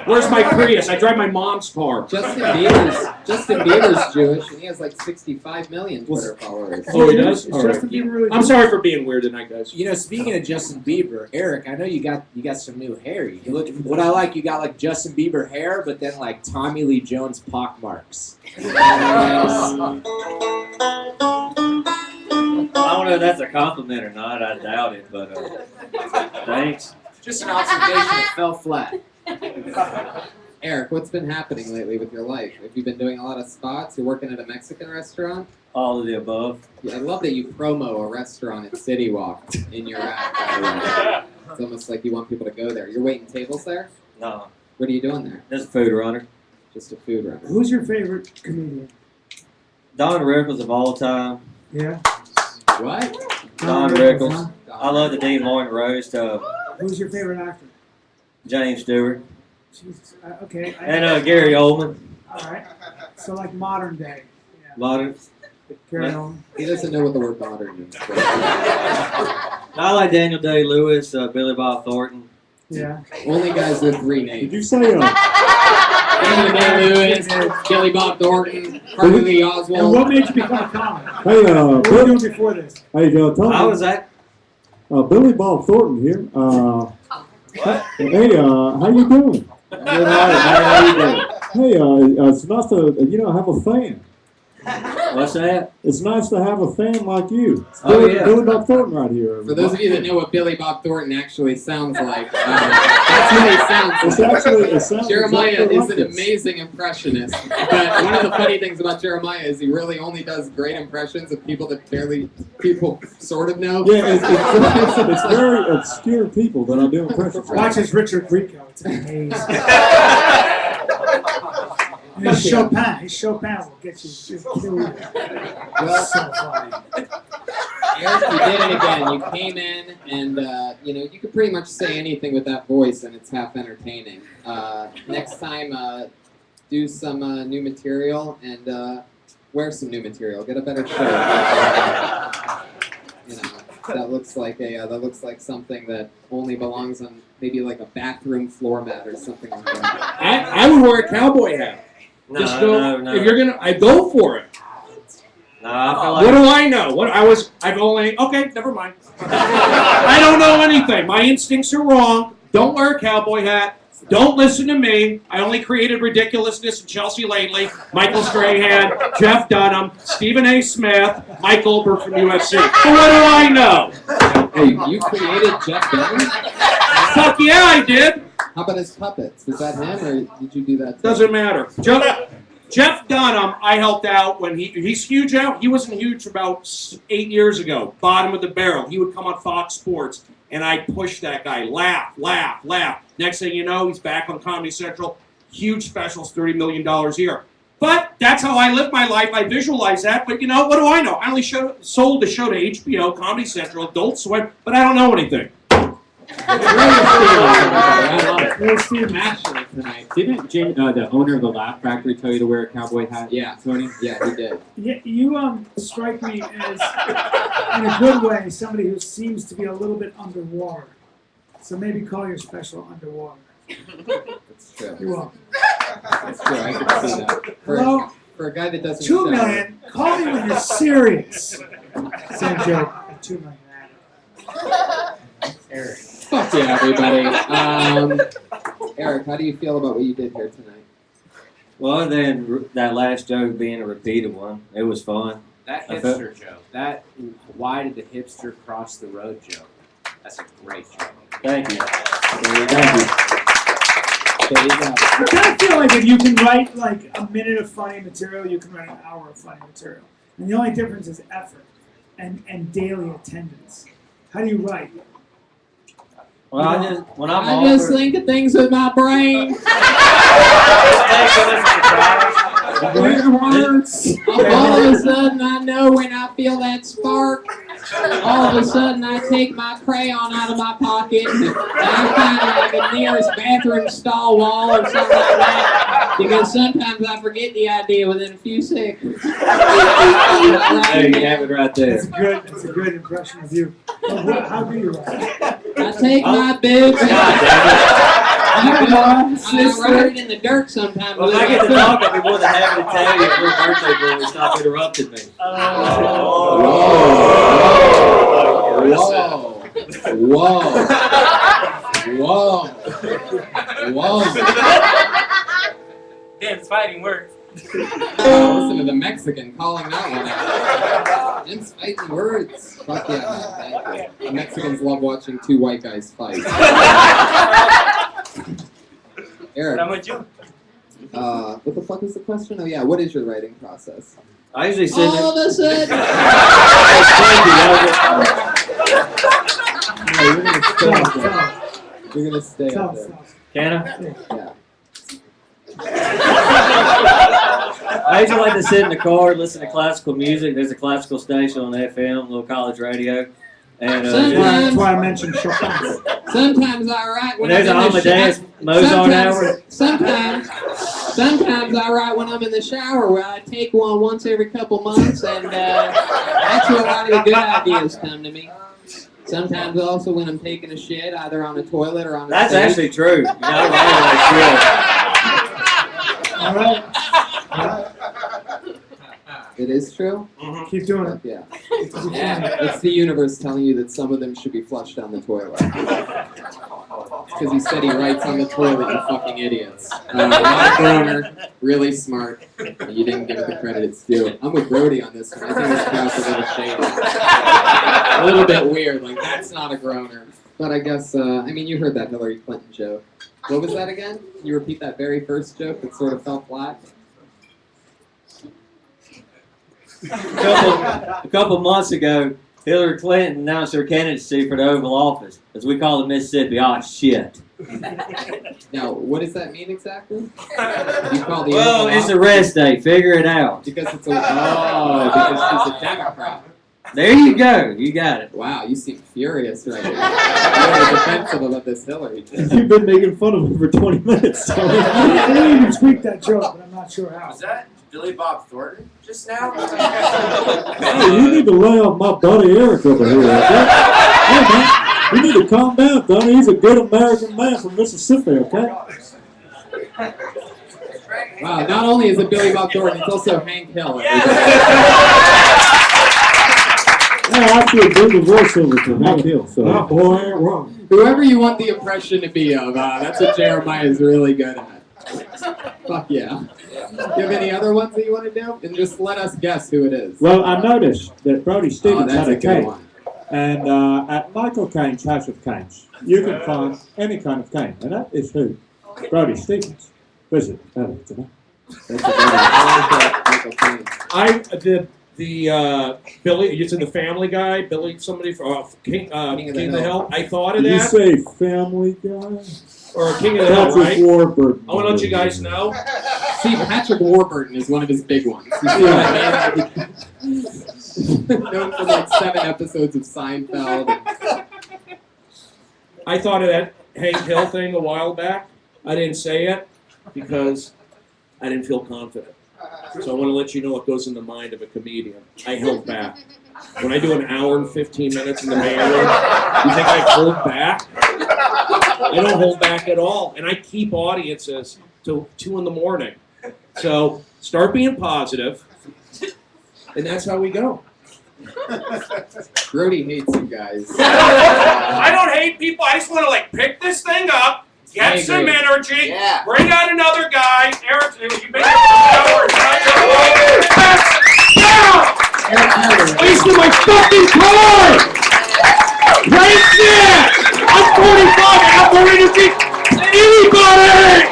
Where's my Prius? I drive my mom's car. Justin Bieber's Jewish, and he has like 65 million Twitter followers. Oh, he does? Is All right. Justin Bieber really I'm sorry for being weird tonight, guys. You know, speaking of Justin Bieber, Eric, I know you got some new hair. You look. What I like, you got like Justin Bieber hair, but then like Tommy Lee Jones pockmarks. I don't know if that's a compliment or not. I doubt it, but thanks. Just an observation. It fell flat. Eric, what's been happening lately with your life? Have you been doing a lot of spots? You're working at a Mexican restaurant? All of the above. Yeah, I love that you promo a restaurant at City Walk in your app, by the way. It's almost like you want people to go there. You're waiting tables there? No, What are you doing there? just a food runner. Just a food runner. Who's your favorite comedian? Don Rickles of all time. Yeah. What? Don Rickles. I love the Dean Martin roast of Who's your favorite actor? James Stewart Jesus. Okay. and Gary Oldman. All right. So like modern day. Yeah. Modern. Gary Oldman. He doesn't know what the word modern means. I like Daniel Day-Lewis, Billy Bob Thornton. Yeah. Only guys with 3 names. Did you say Daniel Day-Lewis, Billy Bob Thornton, Harvey Lee And Oswald. what made you become a comic? Hey, What were you doing before this? how you doing? Tell I was at Billy Bob Thornton here. Hey, how you doing? Good morning, man. How you doing? Hey, it's nice to have a fan. What's that? It's nice to have a fan like you. It's Oh, Billy, yeah. Billy Bob Thornton right here. For those of you that know what Billy Bob Thornton actually sounds like, that's what he sounds like. It sounds Jeremiah exactly is like an this. amazing impressionist. But one of the funny things about Jeremiah is he really only does great impressions of people that people sort of know. Yeah, it's very obscure people that I do impressions of. Watch his Richard Grieco. It's amazing. His Chopin will get you. Just kill you. Well, So funny. Eric, you did it again. You came in, and you could pretty much say anything with that voice, and it's half entertaining. Next time, do some new material and wear some new material. Get a better show. That looks like something that only belongs on maybe like a bathroom floor mat or something like that. I would wear a cowboy hat. No, Just go, no. if you're gonna, I go for it. No, I feel like. What do I know? Okay, never mind. I don't know anything. My instincts are wrong. Don't wear a cowboy hat. Don't listen to me. I only created ridiculousness in Chelsea lately. Michael Strahan, Jeff Dunham, Stephen A. Smith, Mike Goldberg from UFC. But what do I know? Hey, you created Jeff Dunham? Fuck yeah, I did. How about his puppets? Was that him, or did you do that too? Doesn't matter. Jeff Dunham, I helped out when he's huge out. He wasn't huge about 8 years ago. Bottom of the barrel. He would come on Fox Sports, and I pushed that guy. Laugh. Next thing you know, he's back on Comedy Central. Huge specials, $30 million a year. But that's how I live my life. I visualize that. But what do I know? I only sold the show to HBO, Comedy Central, Adult Swim, but I don't know anything. Passionate tonight. Didn't the owner of the Laugh Factory tell you to wear a cowboy hat? Yeah, Tony. Yeah, he did. Yeah, you strike me as, in a good way, somebody who seems to be a little bit underwater. So maybe call your special underwater. That's true. You're welcome. That's true. I can see that. Hello? For a guy that doesn't. $2 million. Call me when you're serious. Same joke. $2 million. Eric. Fuck yeah, everybody. Eric, how do you feel about what you did here tonight? Well, then that last joke being a repeated one, it was fun. That hipster joke. That why did the hipster cross the road joke? That's a great joke. Thank you. I kind of feel like if you can write like a minute of funny material, you can write an hour of funny material. And the only difference is effort and daily attendance. How do you write? Well, I just think of things with my brain. All of a sudden, I know when I feel that spark. All of a sudden, I take my crayon out of my pocket and I find like a nearest bathroom stall wall or something like that. Because sometimes I forget the idea within a few seconds. There you have it right there. That's a good impression of you. How do you write? I take my bibs and I write it in the dirt sometimes. Well, if I get to talk, I'd be more than happy to tell you if your birthday boy stop interrupting me. Whoa. Damn, fighting words. Listen to the Mexican calling that one out. Jim's fighting words. Fuck yeah, man. Thank you. The Mexicans love watching two white guys fight. Eric. What about you? What the fuck is the question? Oh yeah, what is your writing process? I usually send All of a sudden. You're gonna stay up there. Can I? Yeah. I usually like to sit in the car and listen to classical music. There's a classical station on FM, little college radio. And That's why I mentioned Chopin. Sometimes I write when there's I'm an in the Amadeus Mozart hour. Sometimes I write when I'm in the shower, where I take one once every couple months, and that's where a lot of the good ideas come to me. Sometimes also when I'm taking a shit, either on a toilet or on a That's stage. actually true. You know, like, All right. It is true? Keep doing it. Yeah. It's the universe telling you that some of them should be flushed down the toilet. Because he said he writes on the toilet, you fucking idiots. Not a groaner, really smart, and you didn't give it the credit it's due. I'm with Brody on this one. I think this crowd's a little shady. A little bit weird, like that's not a groaner. But I guess, I mean, you heard that Hillary Clinton joke. What was that again? Can you repeat that very first joke that sort of fell flat? A couple months ago, Hillary Clinton announced her candidacy for the Oval Office, as we call it in Mississippi. Oh, shit. Now, what does that mean exactly? You call the Well, Oval it's a Office? rest day. Figure it out. Because it's because she's a Democrat. There you go. You got it. Wow, you seem furious right now. Really defensive about this Hillary. You've been making fun of him for 20 minutes. So. I didn't even tweak that joke, but I'm not sure how. Was that Billy Bob Thornton just now? Hey, you need to lay off my buddy Eric over here. Okay? Hey, man, you need to calm down, Donnie. He's a good American man from Mississippi, okay? Wow, not only is it Billy Bob Thornton, it's also Hank Hill. Yeah, I actually did the voiceover for Hank Hill, so. Oh, boy, ain't wrong. Whoever you want the impression to be of, that's what Jeremiah is really good at. Fuck yeah. You have any other ones that you want to do? And just let us guess who it is. Well, I noticed that Brody Stevens that's had a a good cane. one. And at Michael Caine's House of Canes, you can find any kind of cane. And that is who? Brody Stevens. Visit earlier today. That's a good one. The Billy, it's in the Family Guy. Billy, somebody from King of the Hill. I thought of Did you that. say Family Guy? Or King of the Hill, Patrick right? Warburton. I want to let you guys know. See, Patrick Warburton is one of his big ones. You see what I mean? Known for like 7 episodes of Seinfeld. I thought of that Hank Hill thing a while back. I didn't say it because I didn't feel confident. So I want to let you know what goes in the mind of a comedian. I held back. When I do an hour and 15 minutes in the main room, you think I hold back? I don't hold back at all. And I keep audiences till 2 in the morning. So start being positive, and that's how we go. Brody hates you guys. I don't hate people. I just want to pick this thing up, get some energy, bring out another guy. Eric, you made it wasting my fucking time. Right there. I'm 45. I have more energy than anybody.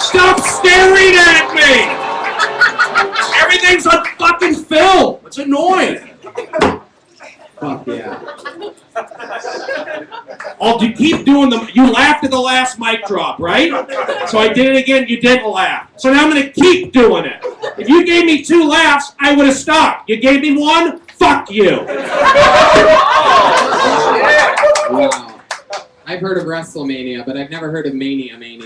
Stop staring at me. Everything's on fucking film. It's annoying. Fuck yeah. Oh, you keep doing them. You laughed at the last mic drop, right? So I did it again. You didn't laugh. So now I'm going to keep doing it. If you gave me 2 laughs, I would have stopped. You gave me 1? Fuck you. Wow. I've heard of WrestleMania, but I've never heard of Mania. I mean,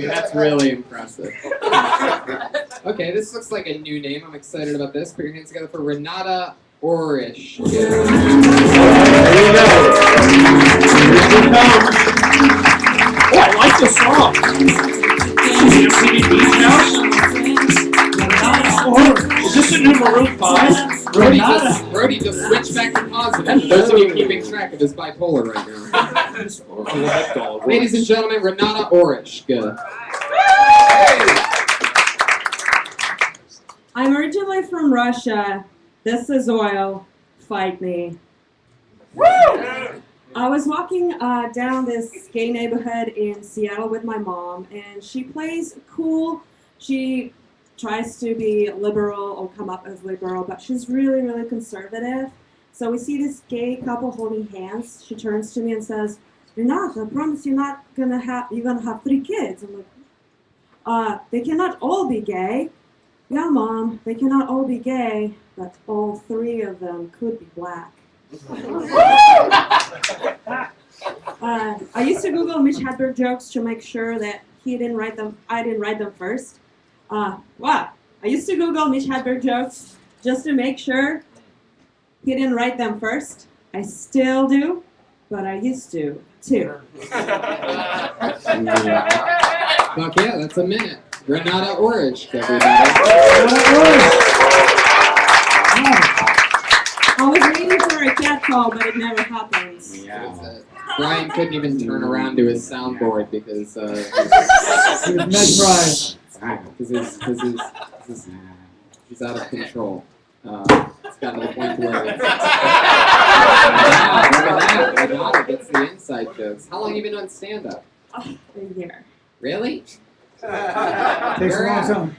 that's really impressive. Okay, this looks like a new name. I'm excited about this. Put your hands together for Renata Orish. There you go. Oh, I like this song. Is this a new Maroon 5? Brody just switched back to positive. Those of you keeping track of his bipolar right now. Ladies and gentlemen, Renata Orish. Good. I'm originally from Russia. This is oil. Fight me. I was walking down this gay neighborhood in Seattle with my mom, and she plays cool. She tries to be liberal or come up as liberal, but she's really, really conservative. So we see this gay couple holding hands. She turns to me and says, "Renata, I promise you're gonna have 3 kids." I'm like, they cannot all be gay. Yeah, Mom, they cannot all be gay, but all 3 of them could be black. I used to Google Mitch Hedberg jokes to make sure that I didn't write them first. Wow. I used to Google Mitch Hedberg jokes just to make sure he didn't write them first. I still do, but I used to, too. Fuck yeah, that's a minute. Granada Orange, everybody. I was waiting for a cat call, but it never happens. Yeah. Brian couldn't even turn around to his soundboard because He was mesmerized. because he's out of control. It's gotten to the point where it's... Look at that. Granada gets the inside jokes. How long have you been on stand-up? A year. Really? Takes a long time.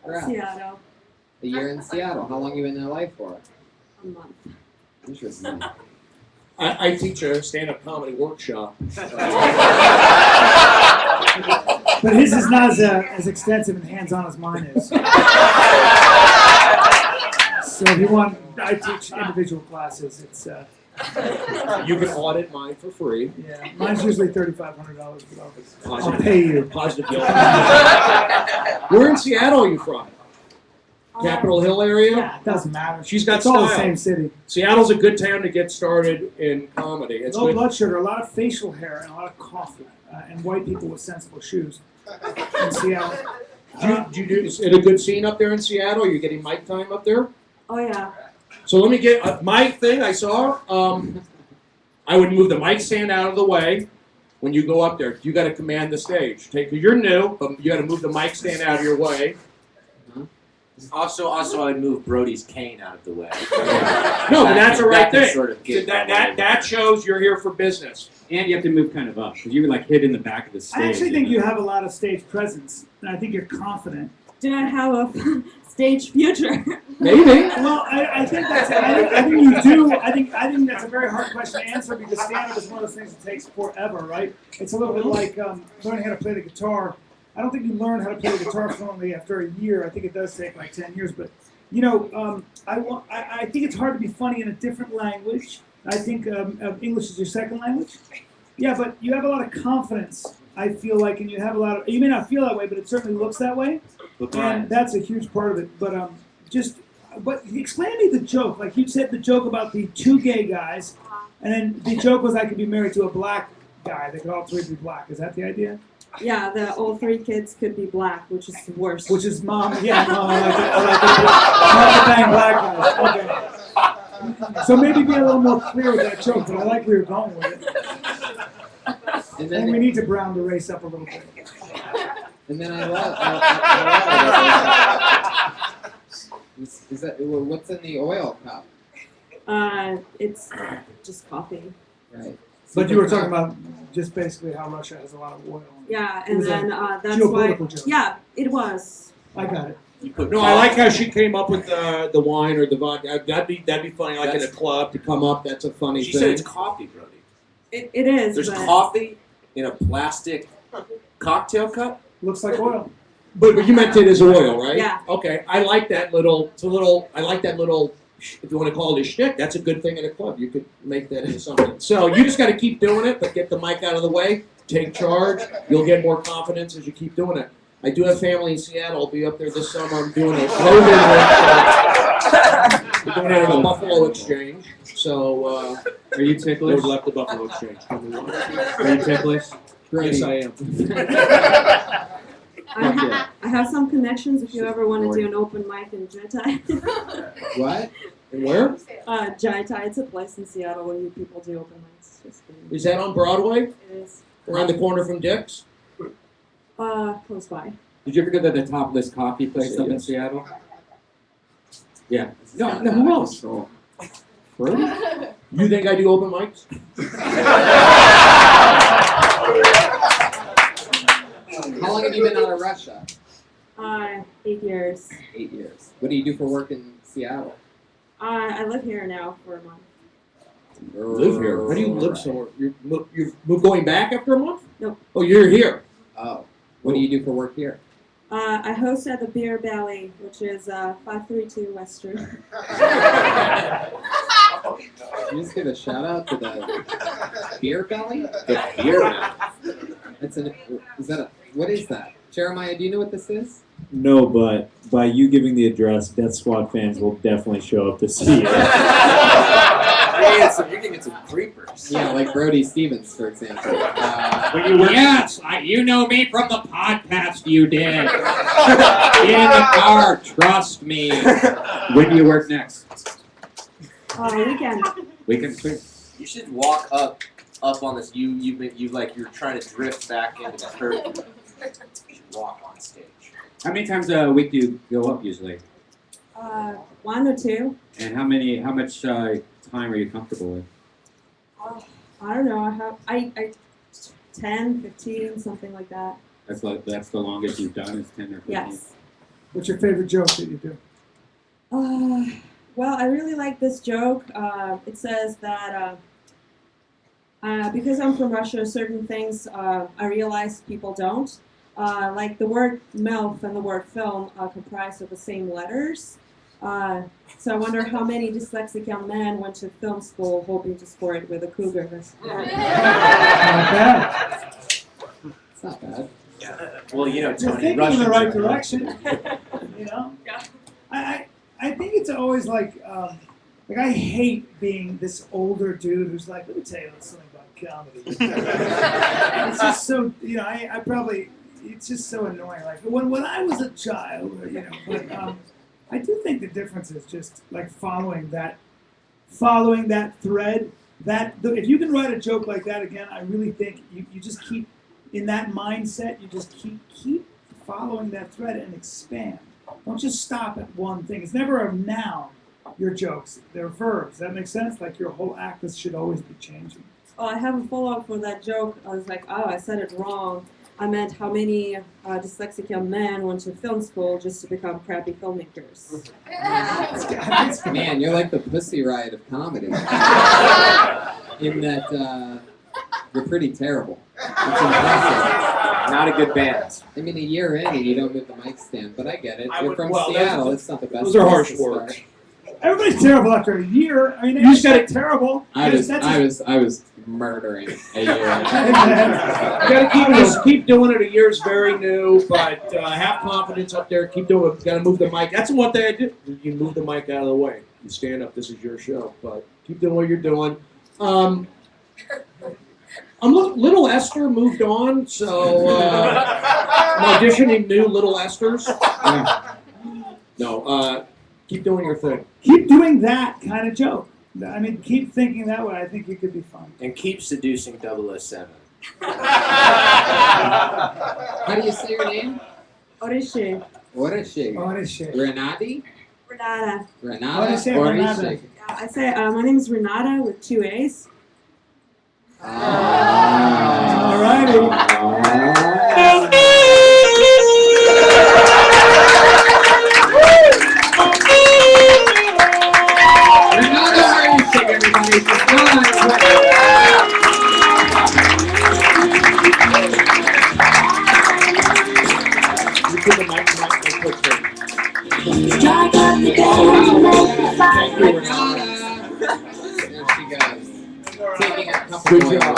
Where at? Seattle. A year in Seattle. How long you been in LA for? A month. Interesting. I teach a stand-up comedy workshop. But his is not as extensive and hands-on as mine is. So if you want, I teach individual classes. It's You can audit mine for free. yeah, mine's usually $3,500. I'll pay you. Positive guilt. Where in Seattle are you from? Capitol Hill area? Yeah, it doesn't matter. She's got It's all the style. same city. Seattle's a good town to get started in comedy. It's Low good. blood sugar, a lot of facial hair, and a lot of coffee, and white people with sensible shoes in Seattle. Is it a good scene up there in Seattle? Are you getting mic time up there? Oh yeah. So let me get my thing I saw. I would move the mic stand out of the way when you go up there. You got to command the stage. Cause you're new, but you got to move the mic stand out of your way. Also, I'd move Brody's cane out of the way. No, but that's the right can thing. Sort of get that shows you're here for business. And you have to move kind of up because you were like hit in the back of the stage. I actually think you have a lot of stage presence, and I think you're confident. Do I have a stage future? Maybe. Well, I think that's. I think you do. I think that's a very hard question to answer because stand-up is one of those things that takes forever, right? It's a little bit like learning how to play the guitar. I don't think you learn how to play the guitar fluently after a year. I think it does take like 10 years. But you know, I think it's hard to be funny in a different language. I think English is your second language. Yeah, but you have a lot of confidence. I feel like, and you have a lot of. You may not feel that way, but it certainly looks that way, and that's a huge part of it. But but explain to me the joke. Like you said, the joke about the two gay guys, and then the joke was I could be married to a black guy. They could all three be black. Is that the idea? Yeah, all three kids could be black, which is the worst. Which is mom. Yeah, mom. I like the black guys. Okay. So maybe be a little more clear with that joke, but I like where you're going with it. And we need to brown the race up a little bit. And then I love. Is that what's in the oil cup? It's just coffee. Right. But you were talking about just basically how Russia has a lot of oil. Yeah, It and was a then that's why. geopolitical joke. Yeah, it was. I got it. No, I like how she came up with the wine or the vodka. That'd be funny. Like in a club to come up. That's a funny She thing. said it's coffee, Brody. It is. There's but coffee in a plastic cocktail cup. Looks like oil. But you meant it as oil, right? Yeah. Okay, I like that little. It's a little. I like that little. If you want to call it a shtick, that's a good thing in a club. You could make that into something. So you just got to keep doing it, but get the mic out of the way. Take charge. You'll get more confidence as you keep doing it. I do have family in Seattle. I'll be up there this summer. I'm doing a clothing workshop. We're doing it at the Buffalo Exchange. So are you ticklish? Left the Buffalo Exchange. Are you ticklish? Yes, I am. I have some connections if you ever want to do an open mic in Jaitai. What? And where? Jaitai, it's a place in Seattle where you people do open mics. Just kidding. Is that on Broadway? It is. Around the corner from Dick's? Close by. Did you ever go to the Topless Coffee place up in Yes. Seattle? Yeah. No, who else? Really? You think I do open mics? How long have you been out of Russia? 8 years. 8 years. What do you do for work in Seattle? I live here now for a month. Live here? How do you live somewhere? You're going back after a month? Nope. Oh, you're here. Oh. What do you do for work here? I host at the Beer Belly, which is 532 Western. Can you just give a shout out to the Beer Belly? The beer belly. What is that? Jeremiah, do you know what this is? No, but by you giving the address, Death Squad fans will definitely show up to see it. You're gonna get some creepers. Yeah, like Brody Stevens, for example. Yes, you know me from the podcast you did. In the car, trust me. When do you work next? Weekend. Weekends too. You should walk up on this. You're trying to drift back into the curtain. You should walk on stage. How many times a week do you go up usually? 1 or 2. And how much time are you comfortable with? I don't know. I 10, 15, something like that. That's the longest you've done is 10 or 15? Yes. What's your favorite joke that you do? Well, I really like this joke. It says that because I'm from Russia, certain things I realize people don't. Like the word MILF and the word film are comprised of the same letters. So I wonder how many dyslexic young men went to film school hoping to score it with a cougar. Not bad. It's not bad. Well, you know, You're Tony, thinking in Russians the right are- direction. You know? I think it's always like I hate being this older dude who's like, let me tell you something about comedy. It's just so, you know, I probably, it's just so annoying. Like when I was a child, you know, but I do think the difference is just like following that thread. If you can write a joke like that again, I really think you just keep in that mindset. You just keep following that thread and expand. Don't just stop at one thing. It's never a noun. Your jokes, they're verbs. That makes sense. Like your whole act should always be changing. Oh, I have a follow-up for that joke. I was like, oh, I said it wrong. I meant how many dyslexic young men went to film school just to become crappy filmmakers. Man, you're like the Pussy Riot of comedy. In that you're pretty terrible. It's impressive. Not a good band. I mean, a year in and you don't move the mic stand, but I get it. You're from well, Seattle. It's not the best. Those are place harsh to start. words. Everybody's terrible after a year. I mean, You just gotta- terrible. I was murdering a year. You gotta keep doing it. A year's very new, but have confidence up there. Keep doing it. Gotta move the mic. That's one thing I do. You move the mic out of the way. You stand up. This is your show. But keep doing what you're doing. Little Esther moved on, so I'm auditioning new Little Esters. No, keep doing your thing. Keep doing that kind of joke. I mean, keep thinking that way. I think you could be fun. And keep seducing 007. How do you say your name? Orishi. Orishi. Orishi. Renati? Renata. Renata? Orishi. Orishi. I say, my name is Renata with 2 A's. Alrighty. Renata Orishi, everybody. You put the mic quick. Thank you, Renata. There she goes. Taking a couple Good more. job.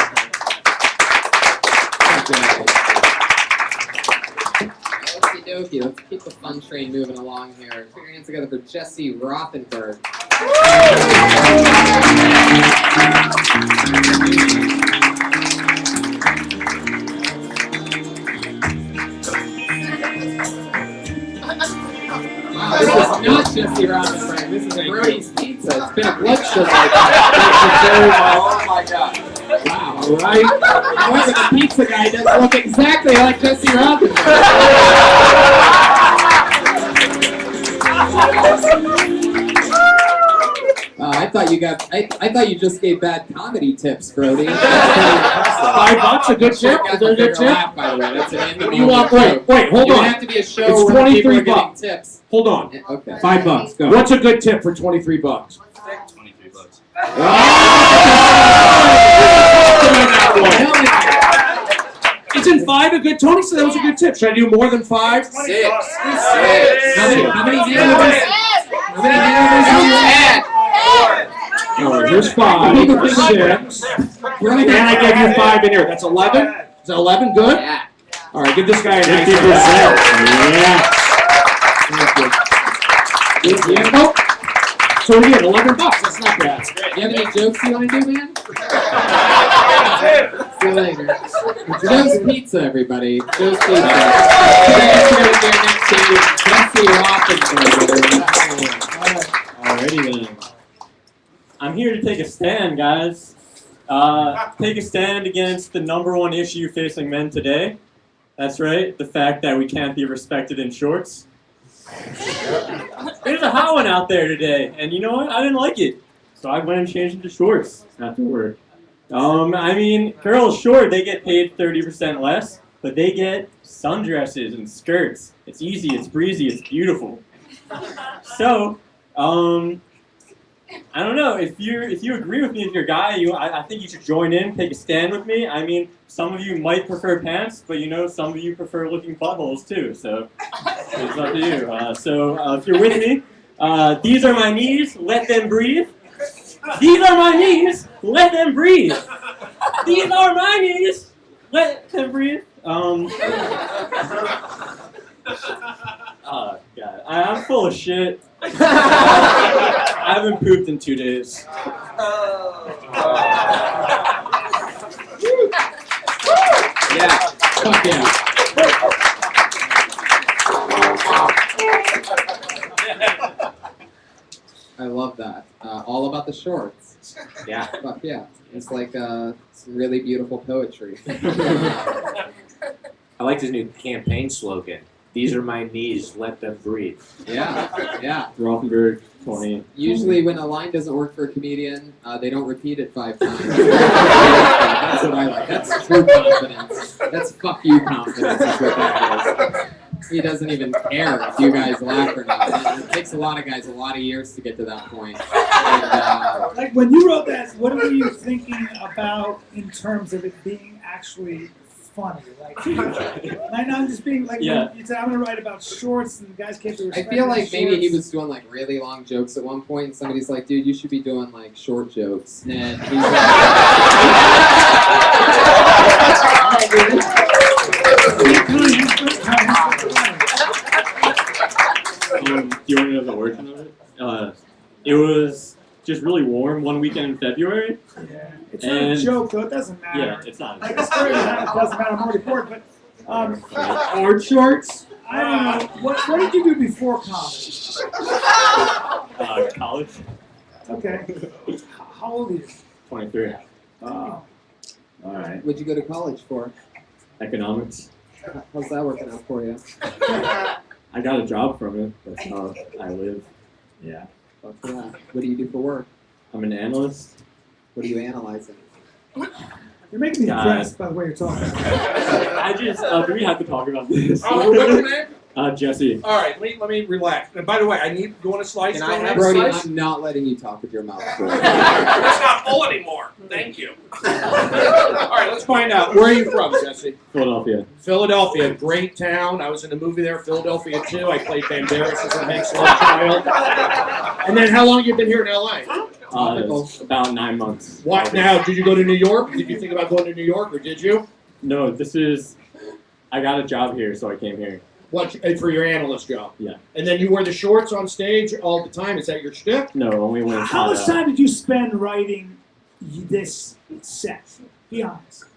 Okie dokie, let's keep the fun train moving along here. Put your hands together for Jesse Rothenberg. Wow, this is not Jesse Rothenberg. This is a Brody's Pizza. It's been a blood sugar. Oh my god. Wow, all right. However, the pizza guy doesn't look exactly like Jesse Rothenberg. I thought you just gave bad comedy tips, Brody. $5, a good tip. Is that a good tip? Laugh, by the way. That's an end. What do you want? Wait, hold It would on. have to be a show It's where people are $23. giving tips. Hold on. Okay. $5. Go. What's a good tip for $23? Isn't 5 a good? Tony said that was a good tip. Should I do more than 5? 6. 6. How many hangovers? How many hangovers did you have? Oh, here's 5, 6. And I gave you 5 in here. That's 11. Is that 11 good? Yeah. All right, give this guy a 50%. Yeah. So So we get $11. That's not bad. You have any jokes you want to do, man? See you later. Joe's Pizza, everybody. Joe's Pizza. Jesse Alrighty then. I'm here to take a stand, guys. Take a stand against the #1 issue facing men today. That's right, the fact that we can't be respected in shorts. There's a hot one out there today, and you know what? I didn't like it. So I went and changed into shorts afterward. I mean, girls, sure, they get paid 30% less, but they get sundresses and skirts. It's easy, it's breezy, it's beautiful. So, I don't know, if you agree with me, if you're a guy, I think you should join in, take a stand with me. I mean, some of you might prefer pants, but you know, some of you prefer looking buttholes too, so it's up to you. If you're with me, these are my knees, let them breathe. These are my knees, let them breathe. These are my knees, let them breathe. Oh, God. I'm full of shit. I haven't pooped in 2 days. Yeah. Fuck yeah. I love that. All about the shorts. Yeah. Fuck yeah. It's like some really beautiful poetry. I like his new campaign slogan. These are my knees, let them breathe. Yeah, yeah. Rothenberg, 20. Usually when a line doesn't work for a comedian, they don't repeat it 5 times. That's what I like. That's true confidence. That's fuck you confidence is what that is. He doesn't even care if you guys laugh or not. It takes a lot of guys a lot of years to get to that point. And, like when you wrote that, what were you thinking about in terms of it being actually funny? Like I'm just being like, Yeah. when you said I'm gonna write about shorts and the guys can't be I respected. feel like maybe he shorts. was doing like really long jokes at one point, and somebody's like, "Dude, you should be doing like short jokes." And he's Do you want to know the origin of it? It was just really warm one weekend in February. Yeah. It's not a joke though. It doesn't matter. Yeah, it's not. Like the story it doesn't matter. I'm already bored, but Orange shorts? I don't know. What did you do before comedy? College. Okay. How old are you? 23. Oh. All right. What'd you go to college for? Economics. How's that working out for you? I got a job from it. That's how I live. Yeah. Fuck yeah. What do you do for work? I'm an analyst. What are you analyzing? You're making me depressed by the way you're talking. I just, do we have to talk about this? Oh, what's your name? Jesse. All right, let me relax. And by the way, you want a slice? Can I have Brody, I'm not letting you talk with your mouth full. It's not full anymore. Thank you. All right, let's find out. Where are you from, Jesse? Philadelphia. Philadelphia, great town. I was in a movie there, Philadelphia 2. I played Banderas as a Hank's love child. And then how long have you been here in LA? About 9 months. What now? Did you go to New York? Did you think about going to New York, or did you? No, I got a job here, so I came here. What, for your analyst job? Yeah. And then you wear the shorts on stage all the time. Is that your shtick? No, only when it's How hot much out. time did you spend writing this set? Be honest.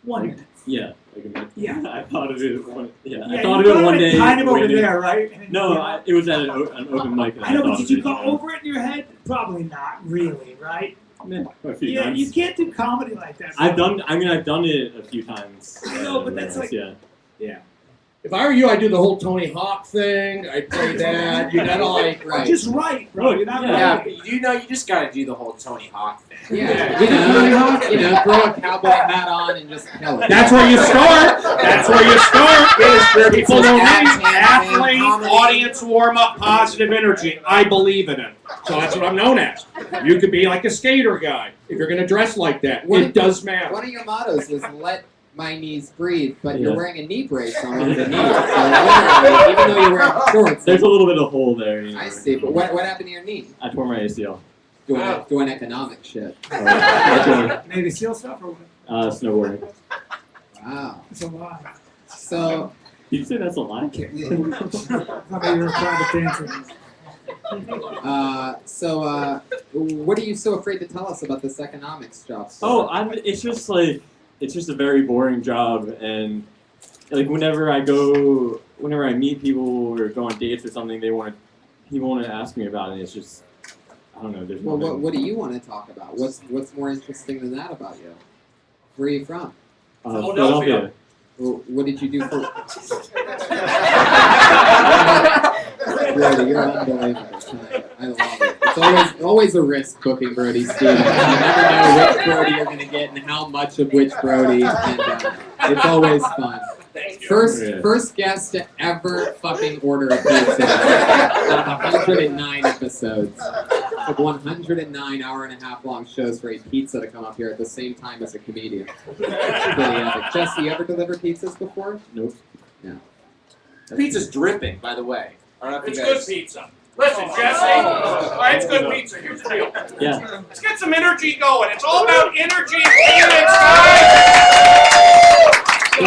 1 minute. Yeah. Like a minute. Yeah. I thought of it one. Yeah. Yeah, I thought you of it one day. kind of over waiting. there, right? No, it was at an open mic. And I know, thought but did of you it, go know. over it in your head? Probably not, really, right? A few Yeah, times. you can't do comedy like that. I've done it a few times. I know, but that's like- yeah. Yeah. If I were you, I'd do the whole Tony Hawk thing. I'd play that. You know, like Right. Just write, bro. You're not Yeah, writing. but you know, you just gotta do the whole Tony Hawk thing. Yeah, you know, throw a cowboy hat on and just kill it. That's where you start. That's where you start. Is people know me. Athlete, audience warm up, positive energy. I believe in it. So that's what I'm known as. You could be like a skater guy if you're gonna dress like that. It does matter. One of your mottos was "Let my knees breathe," but Yeah. you're wearing a knee brace on one of the knees. So literally, even though you're wearing shorts, There's a little bit of hole there. You know. I see. But what happened to your knee? I tore my ACL. Doing economic shit. Navy SEAL stuff or what? Snowboarding. Wow. It's a lie. So Did you say that's a lie? How about you're a private dancer? So, what are you so afraid to tell us about this economics job? Oh, it's just a very boring job, and like whenever I meet people or go on dates or something, people want to ask me about it. It's just, I don't know. There's Well, nothing. what do you want to talk about? What's more interesting than that about you? Where are you from? Philadelphia. Well, what did you do for? Brody, you're unbelievable tonight. I love it. It's always a risk booking Brody Stevens. You never know which Brody you're going to get and how much of which Brody, and it's always fun. First guest to ever fucking order a pizza out of 109 episodes. Like 109 hour-and-a-half long shows for a pizza to come up here at the same time as a comedian. Pretty epic. Jesse, you ever delivered pizzas before? Nope. No. Pizza's dripping, by the way. I don't know if It's you good guys... pizza. Listen, Jesse. All right, it's good pizza. Here's the deal. Yeah. Let's get some energy going. It's all about energy and payments, guys. So,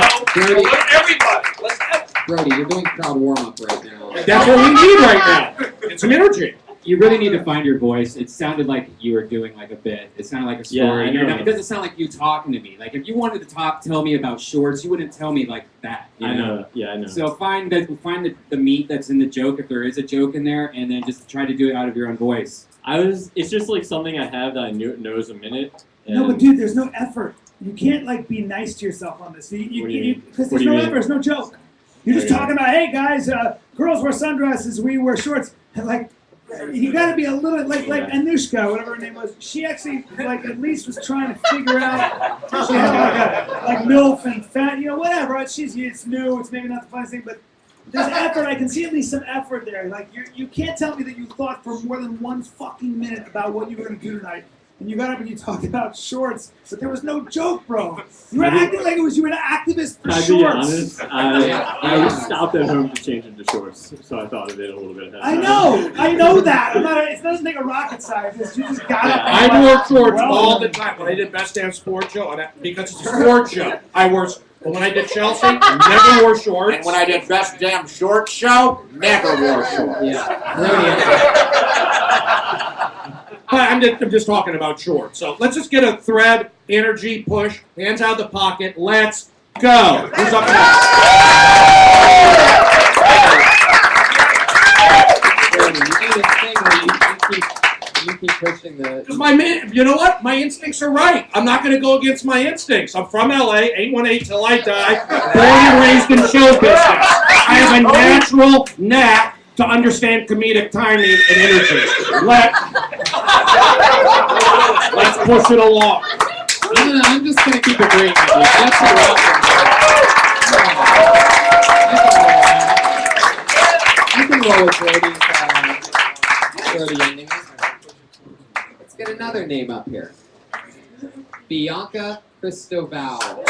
everybody, let's have. Brody, you're doing crowd warm-up right now. That's what we need right now. It's some energy. You really need to find your voice. It sounded like you were doing like a bit. It sounded like a story. Yeah, I know. It doesn't sound like you talking to me. Like if you wanted to tell me about shorts, you wouldn't tell me like that. You I know. Yeah, I know. So find the meat that's in the joke, if there is a joke in there, and then just try to do it out of your own voice. It's just like something I have that I know is a minute. No, but dude, there's no effort. You can't like be nice to yourself on this. Because there's no effort. There's no joke. You're just talking about, hey guys, girls wear sundresses, we wear shorts, and like. You got to be a little like Anushka, whatever her name was. She actually like at least was trying to figure out. She had like MILF and fat, whatever. It's new. It's maybe not the funniest thing, but there's effort. I can see at least some effort there. Like you can't tell me that you thought for more than 1 fucking minute about what you were going to do tonight. And you got up and you talked about shorts, but there was no joke, bro. You were acting like you were an activist for shorts. To be honest, I stopped at home to change into shorts, so I thought of it a little bit ahead. I know that. It doesn't take a rocket scientist. You just got up. I wore shorts all the time. When I did Best Damn Sports Show, because it's a sports show, I wore. But when I did Chelsea, never wore shorts. And when I did Best Damn Short Show, never wore shorts. I'm just talking about shorts. So let's just get a thread, energy, push, hands out of the pocket. Let's go. Who's up next? You keep pushing the. You know what? My instincts are right. I'm not going to go against my instincts. I'm from LA, 818 till I die. Born and raised in show business. I have a natural knack to understand comedic timing and energy. Let's push it along. I'm just going to keep agreeing with you. That's you can roll with Brody ending. Let's get another name up here. Bianca Cristoval.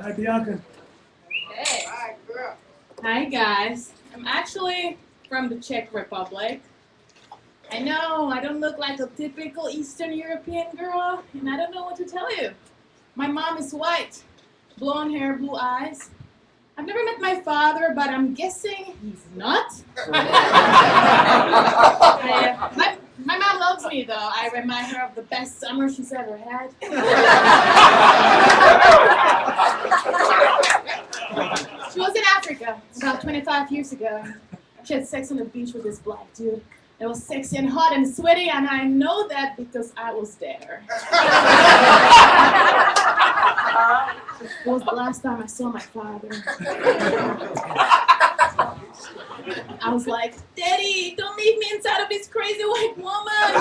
Hi, Bianca. Hey. Hi, guys. I'm actually from the Czech Republic. I know I don't look like a typical Eastern European girl, and I don't know what to tell you. My mom is white, blonde hair, blue eyes. I've never met my father, but I'm guessing he's not. My mom loves me, though. I remind her of the best summer she's ever had. She was in Africa about 25 years ago. She had sex on the beach with this black dude. It was sexy and hot and sweaty, and I know that because I was there. It was the last time I saw my father. I was like, Daddy, don't leave me inside of this crazy white woman.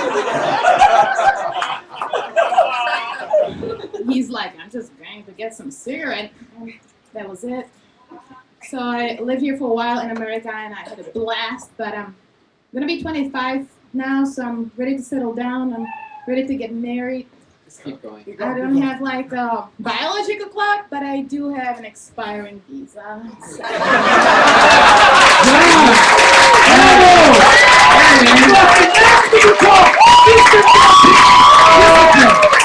He's like, I'm just going to get some cigarette. And that was it. So I lived here for a while in America, and I had a blast, but I'm going to be 25 now, so I'm ready to settle down. I'm ready to get married. Just keep going. I don't have like a biological clock, but I do have an expiring visa. So.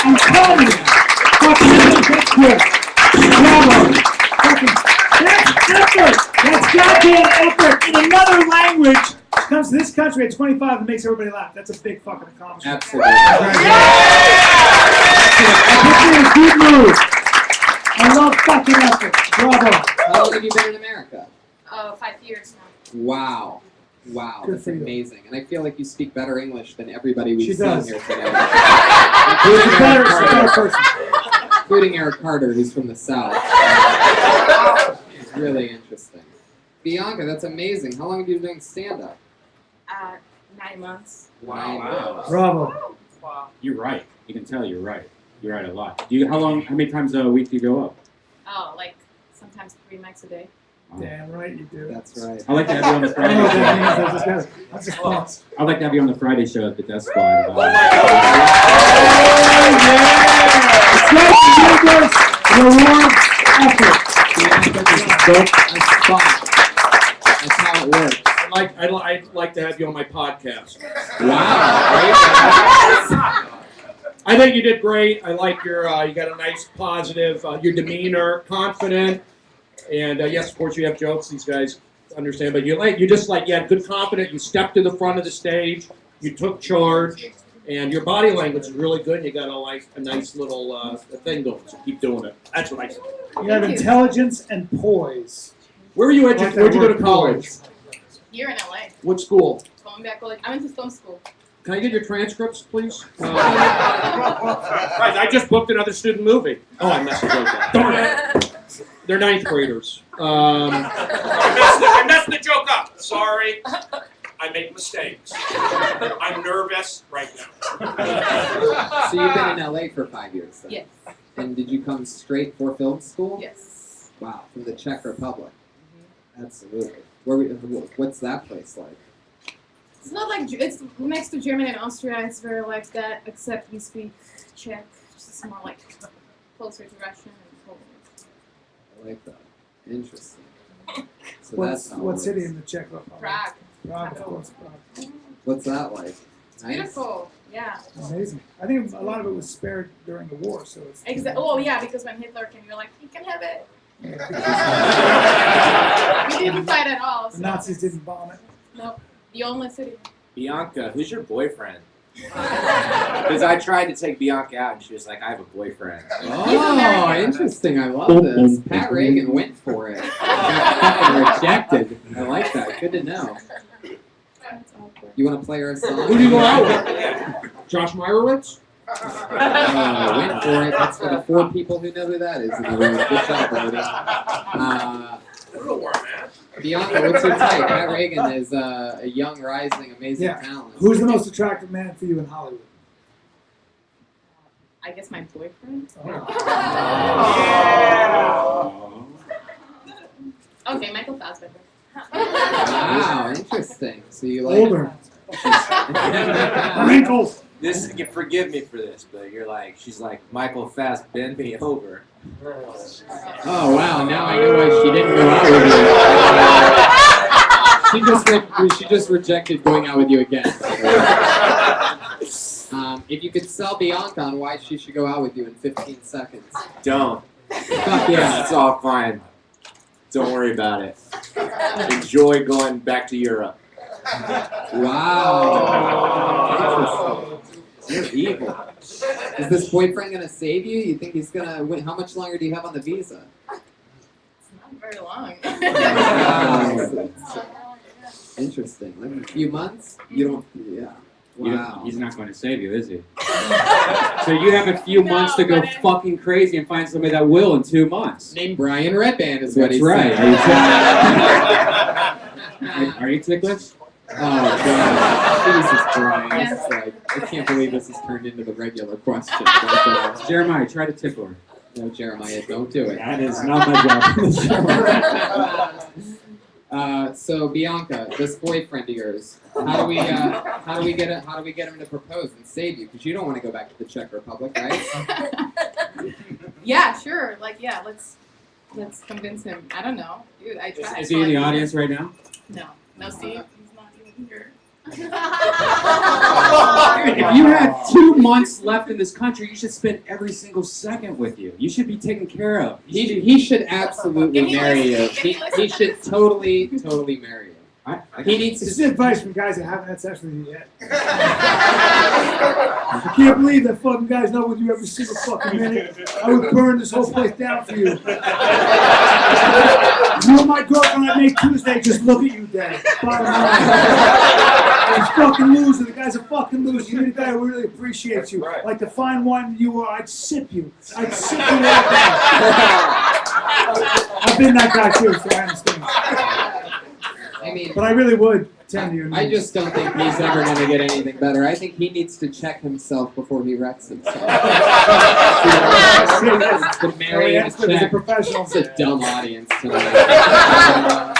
I'm telling you. Fucking that's Bravo. Fucking, that's effort. That's goddamn effort in another language. Comes to this country at 25 and makes everybody laugh. That's a big fucking accomplishment. Absolutely. That's a good move. I love fucking effort. Bravo. How long have you been in America? 5 years now. Wow. Wow, Good that's for you. amazing. And I feel like you speak better English than everybody we've She seen does. here today. She's a better person. Including Eric Carter, who's from the South. It's really interesting. Bianca, that's amazing. How long have you been doing stand-up? 9 months. Wow. Bravo. You're right. You can tell you're right. You're right a lot. Do you? How many times a week do you go up? Oh, like sometimes 3 mics a day. Damn right you do. That's right. I like to have you on the I Friday don't know what show. that means. I just lost. I'd like to have you on the Friday show at the Death Squad. Reward effort. Bianca just booked a spot. That's how it works. I'd like to have you on my podcast. Wow. I think you did great. I like your, you got a nice positive, your demeanor, confident, and yes, of course you have jokes. These guys understand, but you had good confidence. You stepped to the front of the stage. You took charge, and your body language is really good. And you got a nice little thing going. So keep doing it. That's what I say. You have intelligence and poise. Where were you educated? Where'd you go to college? Here in LA. What school? Columbia College. I went to film school. Can I get your transcripts, please? Guys, I just booked another student movie. Oh, I messed the joke up. Darn it. They're 9th graders. I messed the joke up. Sorry. I make mistakes. I'm nervous right now. So you've been in LA for 5 years then? Yes. And did you come straight for film school? Yes. Wow, from the Czech Republic. Mm-hmm. Absolutely. What's that place like? It's not like it's next to Germany and Austria. It's very like that, except you speak Czech. It's more like closer to Russian and Polish. I like that. Interesting. So What's that's how it what works. city in the Czech Republic? Prague. Prague, of course. Prague. What's that like? It's beautiful. Yeah. Amazing. I think a lot of it was spared during the war, so it's. Oh yeah, because when Hitler came, you're like, you can have it. We didn't fight at all. The So. Nazis didn't bomb it. Nope. The only city. Bianca, who's your boyfriend? Because I tried to take Bianca out and she was like, I have a boyfriend. Oh, interesting. I love this. Pat Reagan went for it. Got fucking rejected. I like that. Good to know. You want to play her a song? Who do you go out with? Josh Meyerowitz? Went for it. That's for the 4 people who know who that is in the room. Good job, Brody. Bianca, what's your type? Pat Reagan is a young, rising, amazing talent. Who's the most attractive man for you in Hollywood? I guess my boyfriend. Okay, Michael Fassbender. Wow, interesting. So you like Older. Wrinkles. This, forgive me for this, but she's like, Michael Fast, bend me over. Oh wow! Now I know why she didn't go out with you. She just rejected going out with you again. If you could sell Bianca on why she should go out with you in 15 seconds. Don't. Fuck yeah! It's all fine. Don't worry about it. Enjoy going back to Europe. Wow! You're evil. Is this boyfriend gonna save you? You think he's gonna win? How much longer do you have on the visa? It's not very long. Interesting. Like a few months? You don't. Yeah. Wow. He's not going to save you, is he? So you have a few months to go fucking crazy and find somebody that will in 2 months. Name Brian Redband is what That's he's right. saying. Are you ticklish? Oh god, Jesus Christ! Like, I can't believe this has turned into the regular question. But, Jeremiah, try to tickle her. no, Jeremiah, don't do it. That is not my job. So Bianca, this boyfriend of yours, how do we get him to propose and save you? Because you don't want to go back to the Czech Republic, right? Yeah, sure. Let's convince him. I don't know, dude. I tried. Is he in the audience right now? No, see, he's not even here. If you had 2 months left in this country, you should spend every single second with you. You should be taken care of. He should absolutely marry you. He should totally marry you. He needs This is to. advice from guys that haven't had sex with you yet. I can't believe that fucking guy's not with you every single fucking minute. I would burn this whole place down for you. You and my girlfriend, I'd make Tuesday just look at you dead. Bottom line. He's fucking loser. The guy's a fucking loser. You need a guy who really appreciates you. Like the fine wine you are, I'd sip you. I'd sip you right now. I've been that guy too, so I understand. I mean, but I really would tend to you. I just don't think he's ever going to get anything better. I think he needs to check himself before he wrecks himself. The marrying He's a professional. It's a dumb audience tonight.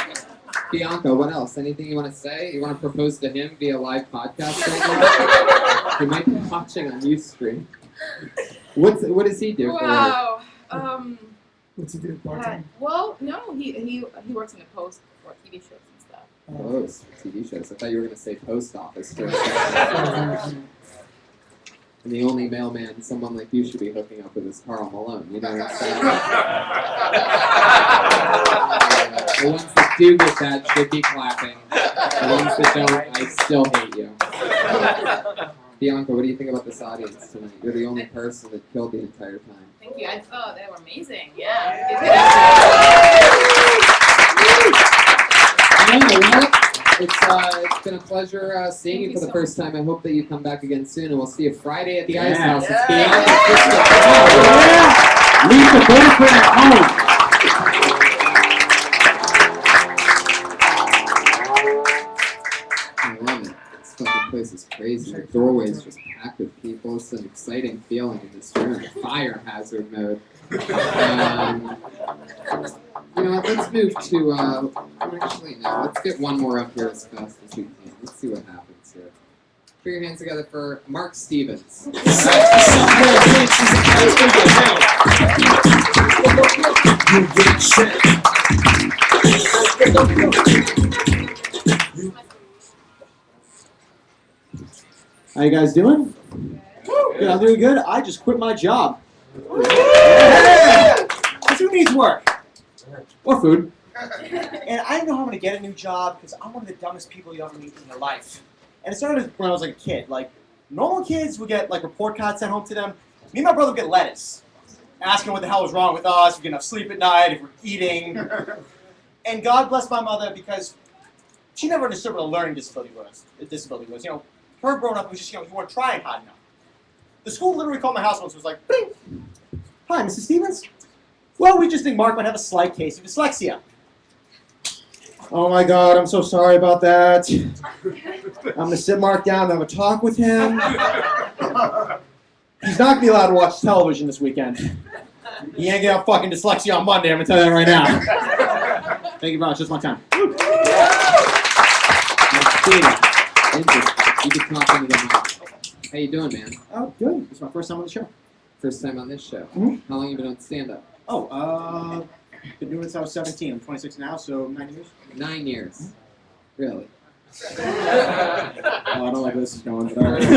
Bianca, what else? Anything you want to say? You want to propose to him via live podcast right now? He might be watching on Ustream. What does he do? Wow. What's he do part-time? Well, no, he works in the post for TV shows and stuff. Post TV shows. I thought you were going to say post office. And the only mailman someone like you should be hooking up with is Carl Malone. You know what I'm saying? The ones that do get that should be clapping. The ones that don't, I still hate you. Bianca, what do you think about this audience tonight? You're the only person that killed the entire time. Thank you. I thought they were amazing. Yeah. It's been a pleasure seeing you for the first time. I hope that you come back again soon, and we'll see you Friday at the Ice House. It's Bianca. Leave the boyfriend at home. I love it. This fucking place is crazy. The doorway's just packed with people. It's an exciting feeling in this room. Fire hazard mode. You know what, let's move to, actually no, let's get one more up here as fast as we can. Let's see what happens here. Put your hands together for Mark Stevens. How you guys doing? Good, I'm doing good. I just quit my job. Yeah. Who needs work? Or food. And I didn't know how I'm going to get a new job because I'm one of the dumbest people you ever meet in your life. And it started when I was like a kid. Like, normal kids would get like report cards sent home to them. Me and my brother would get letters asking what the hell was wrong with us, if we get enough sleep at night, if we're eating. And God bless my mother because she never understood what a learning disability was. You know, her growing up was just, you weren't trying hard enough. The school literally called my house once and was like, "Bing. Hi, Mrs. Stevens. Well, we just think Mark might have a slight case of dyslexia." Oh my God, I'm so sorry about that. I'm gonna sit Mark down and have a talk with him. He's not gonna be allowed to watch television this weekend. He ain't gonna have fucking dyslexia on Monday, I'm gonna tell you that right now. Thank you very much, just one time. You can talk into the mic. How you doing, man? Oh, good. It's my first time on the show. First time on this show. Mm-hmm. How long have you been on stand-up? Oh, been doing this since I was 17. I'm 26 now, so 9 years. 9 years. Really? Oh, I don't like where this is going, but all right. Did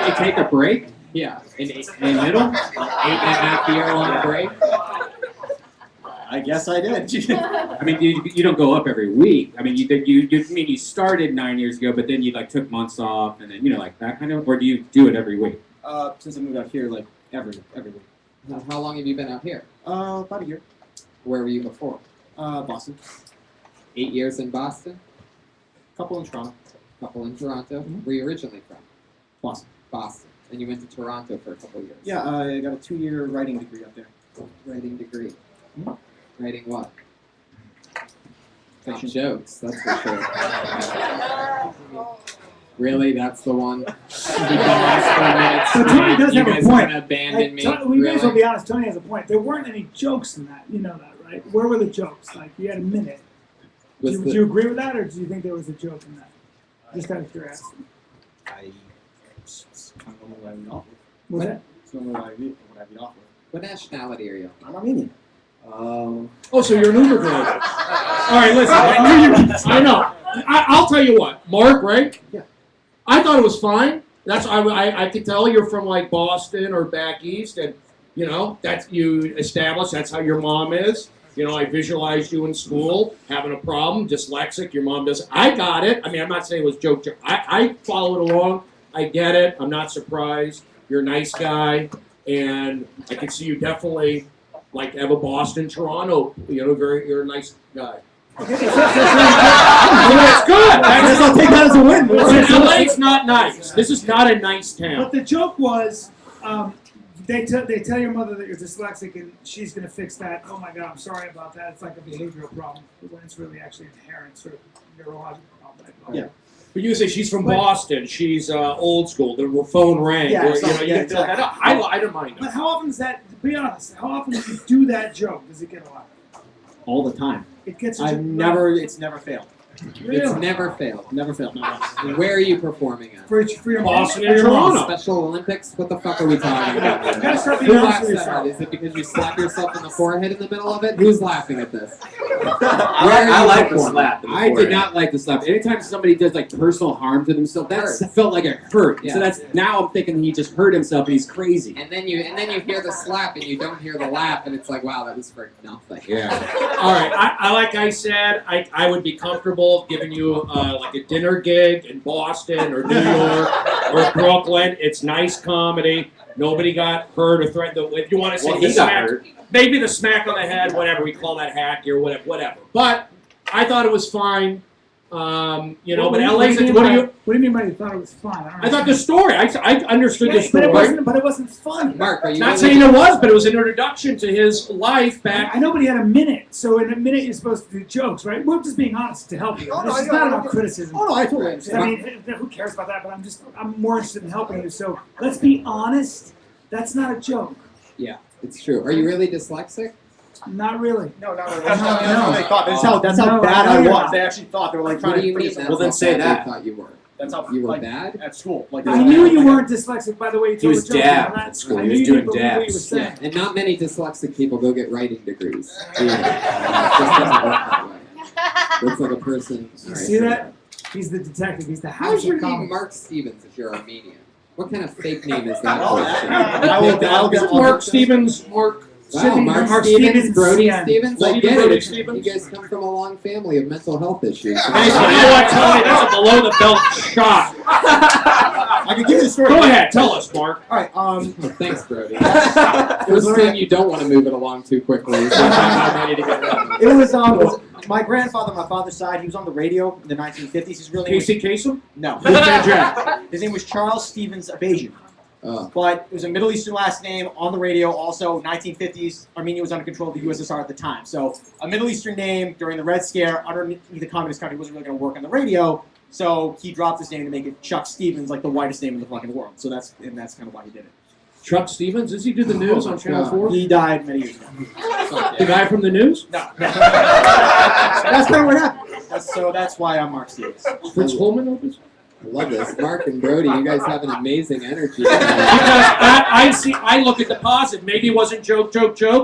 you take a break? Yeah. In the middle? 8.5 year long break? I guess I did. I mean, you don't go up every week. I mean, you started 9 years ago, but then you like took months off, and then like that kind of, or do you do it every week? Since I moved out here, like every week. How long have you been out here? About a year. Where were you before? Boston. 8 years in Boston? Couple in Toronto. Couple in Toronto. Mm-hmm. Where are you originally from? Boston. Boston. And you went to Toronto for a couple years? Yeah, I got a 2-year writing degree up there. Writing degree. Mm-hmm. Writing what? Not jokes, that's for sure. Really? That's the one? So Tony does have a point. Abandon me. We may as well be honest. Tony has a point. There weren't any jokes in that. You know that, right? Where were the jokes? Like you had a minute. Would you agree with that, or do you think there was a joke in that? Just out of curiosity. I don't know what I read off with. What's that? I don't know what I read off with. What nationality are you? I'm Armenian. Oh, so you're an Uber driver. All right, listen. I know. I'll tell you what. Mark, right? Yeah. I thought it was fine. That's I could tell you're from like Boston or back east, and you know that's you established. That's how your mom is. You know, I visualized you in school having a problem, dyslexic. Your mom doesn't. I got it. I mean, I'm not saying it was joke. I followed along. I get it. I'm not surprised. You're a nice guy, and I can see you definitely like have a Boston, Toronto. You know, you're a nice guy. That's good. I'll take that as a win. LA's not nice. This is not a nice town. But the joke was, they tell your mother that you're dyslexic and she's going to fix that. Oh my God, I'm sorry about that. It's like a behavioral problem when it's really actually inherent sort of neurological problem. Yeah. But you say she's from Boston. She's old school. The phone rang. Yeah, or, you know, you can fill that up. I don't mind it. But how often is that? Be honest. How often do you do that joke? Does it get a lot? All the time. It gets. It's never failed. Really? It's never failed. Never failed. No. And where are you performing at? For your Boston and Toronto. Special Olympics? What the fuck are we talking about? You gotta start being Who honest laughs with at yourself. it? Is it because you slap yourself in the forehead in the middle of it? Who's laughing at this? I like the slap. in the I did forehead. not like the slap. Anytime somebody does like personal harm to themselves, that felt like it hurt. Yeah. So that's now I'm thinking he just hurt himself and he's crazy. And then you hear the slap and you don't hear the laugh and it's like, wow, that was for nothing. Yeah. All right. Like I said, I would be comfortable giving you like a dinner gig in Boston or New York or Brooklyn. It's nice comedy. Nobody got hurt or threatened. If you want to say Well, the he got smack, hurt. maybe the smack on the head, whatever we call that hacky or whatever. But I thought it was fine. You know, but LA's. What do you mean by you thought it was fun? I thought the story. I understood the story. But it wasn't fun. Mark, are you Not saying it was, but it was an introduction to his life back. I know, but he had a minute. So in a minute, you're supposed to do jokes, right? We're just being honest to help you. Oh, no, This is I not know. about criticism. Oh no, I totally understand. I mean, who cares about that? But I'm more interested in helping you. So let's be honest. That's not a joke. Yeah, it's true. Are you really dyslexic? Not really. No. No. That's how they thought. That's how No, bad I I know you're was. not. They actually thought they were like What trying do you to. mean? That's Well, then how say bad that. They thought you were. That's how You were like, bad? at school. Like I knew you weren't dyslexic by the way you He told was the joke. dabbed I'm not- at school. I He knew was you doing didn't believe what you were dabs. saying. Yeah, and not many dyslexic people go get writing degrees. It just doesn't work that way. Looks like a person. You see that? He's the detective. He's the How's house your of name comedy. Mark Stevens if you're Armenian? What kind of fake name is that? Oh, bullshit? I'll get Mark Stevens, Wow, Sydney- Mark Mark Stevens, Stevens, Brody yeah. Stevens. I Stephen get Brody it. Stevens. You guys come from a long family of mental health issues. You know what, Tony? That's a below the belt shot. I can give you the story. Go ahead, tell us, Mark. All right. Oh, thanks, Brody. First thing you don't want to move it along too quickly. So I'm ready to get rid It was my grandfather, my father's side. He was on the radio in the 1950s. He's really Casey Kasem? no. Jack. His name was Charles Stevens Abajian. Oh. But it was a Middle Eastern last name on the radio. Also, 1950s, Armenia was under control of the USSR at the time. So a Middle Eastern name during the Red Scare underneath the communist country wasn't really going to work on the radio. So he dropped his name to make it Chuck Stevens, like the whitest name in the fucking world. So that's kind of why he did it. Chuck Stevens? Does he do the news on Channel 4? He died many years ago. The guy from the news? No. That's kind of what happened. That's why I'm Mark Stevens. Fritz Holman opens? I love this. Mark and Brody, you guys have an amazing energy. Because I look at the positive. Maybe it wasn't joke,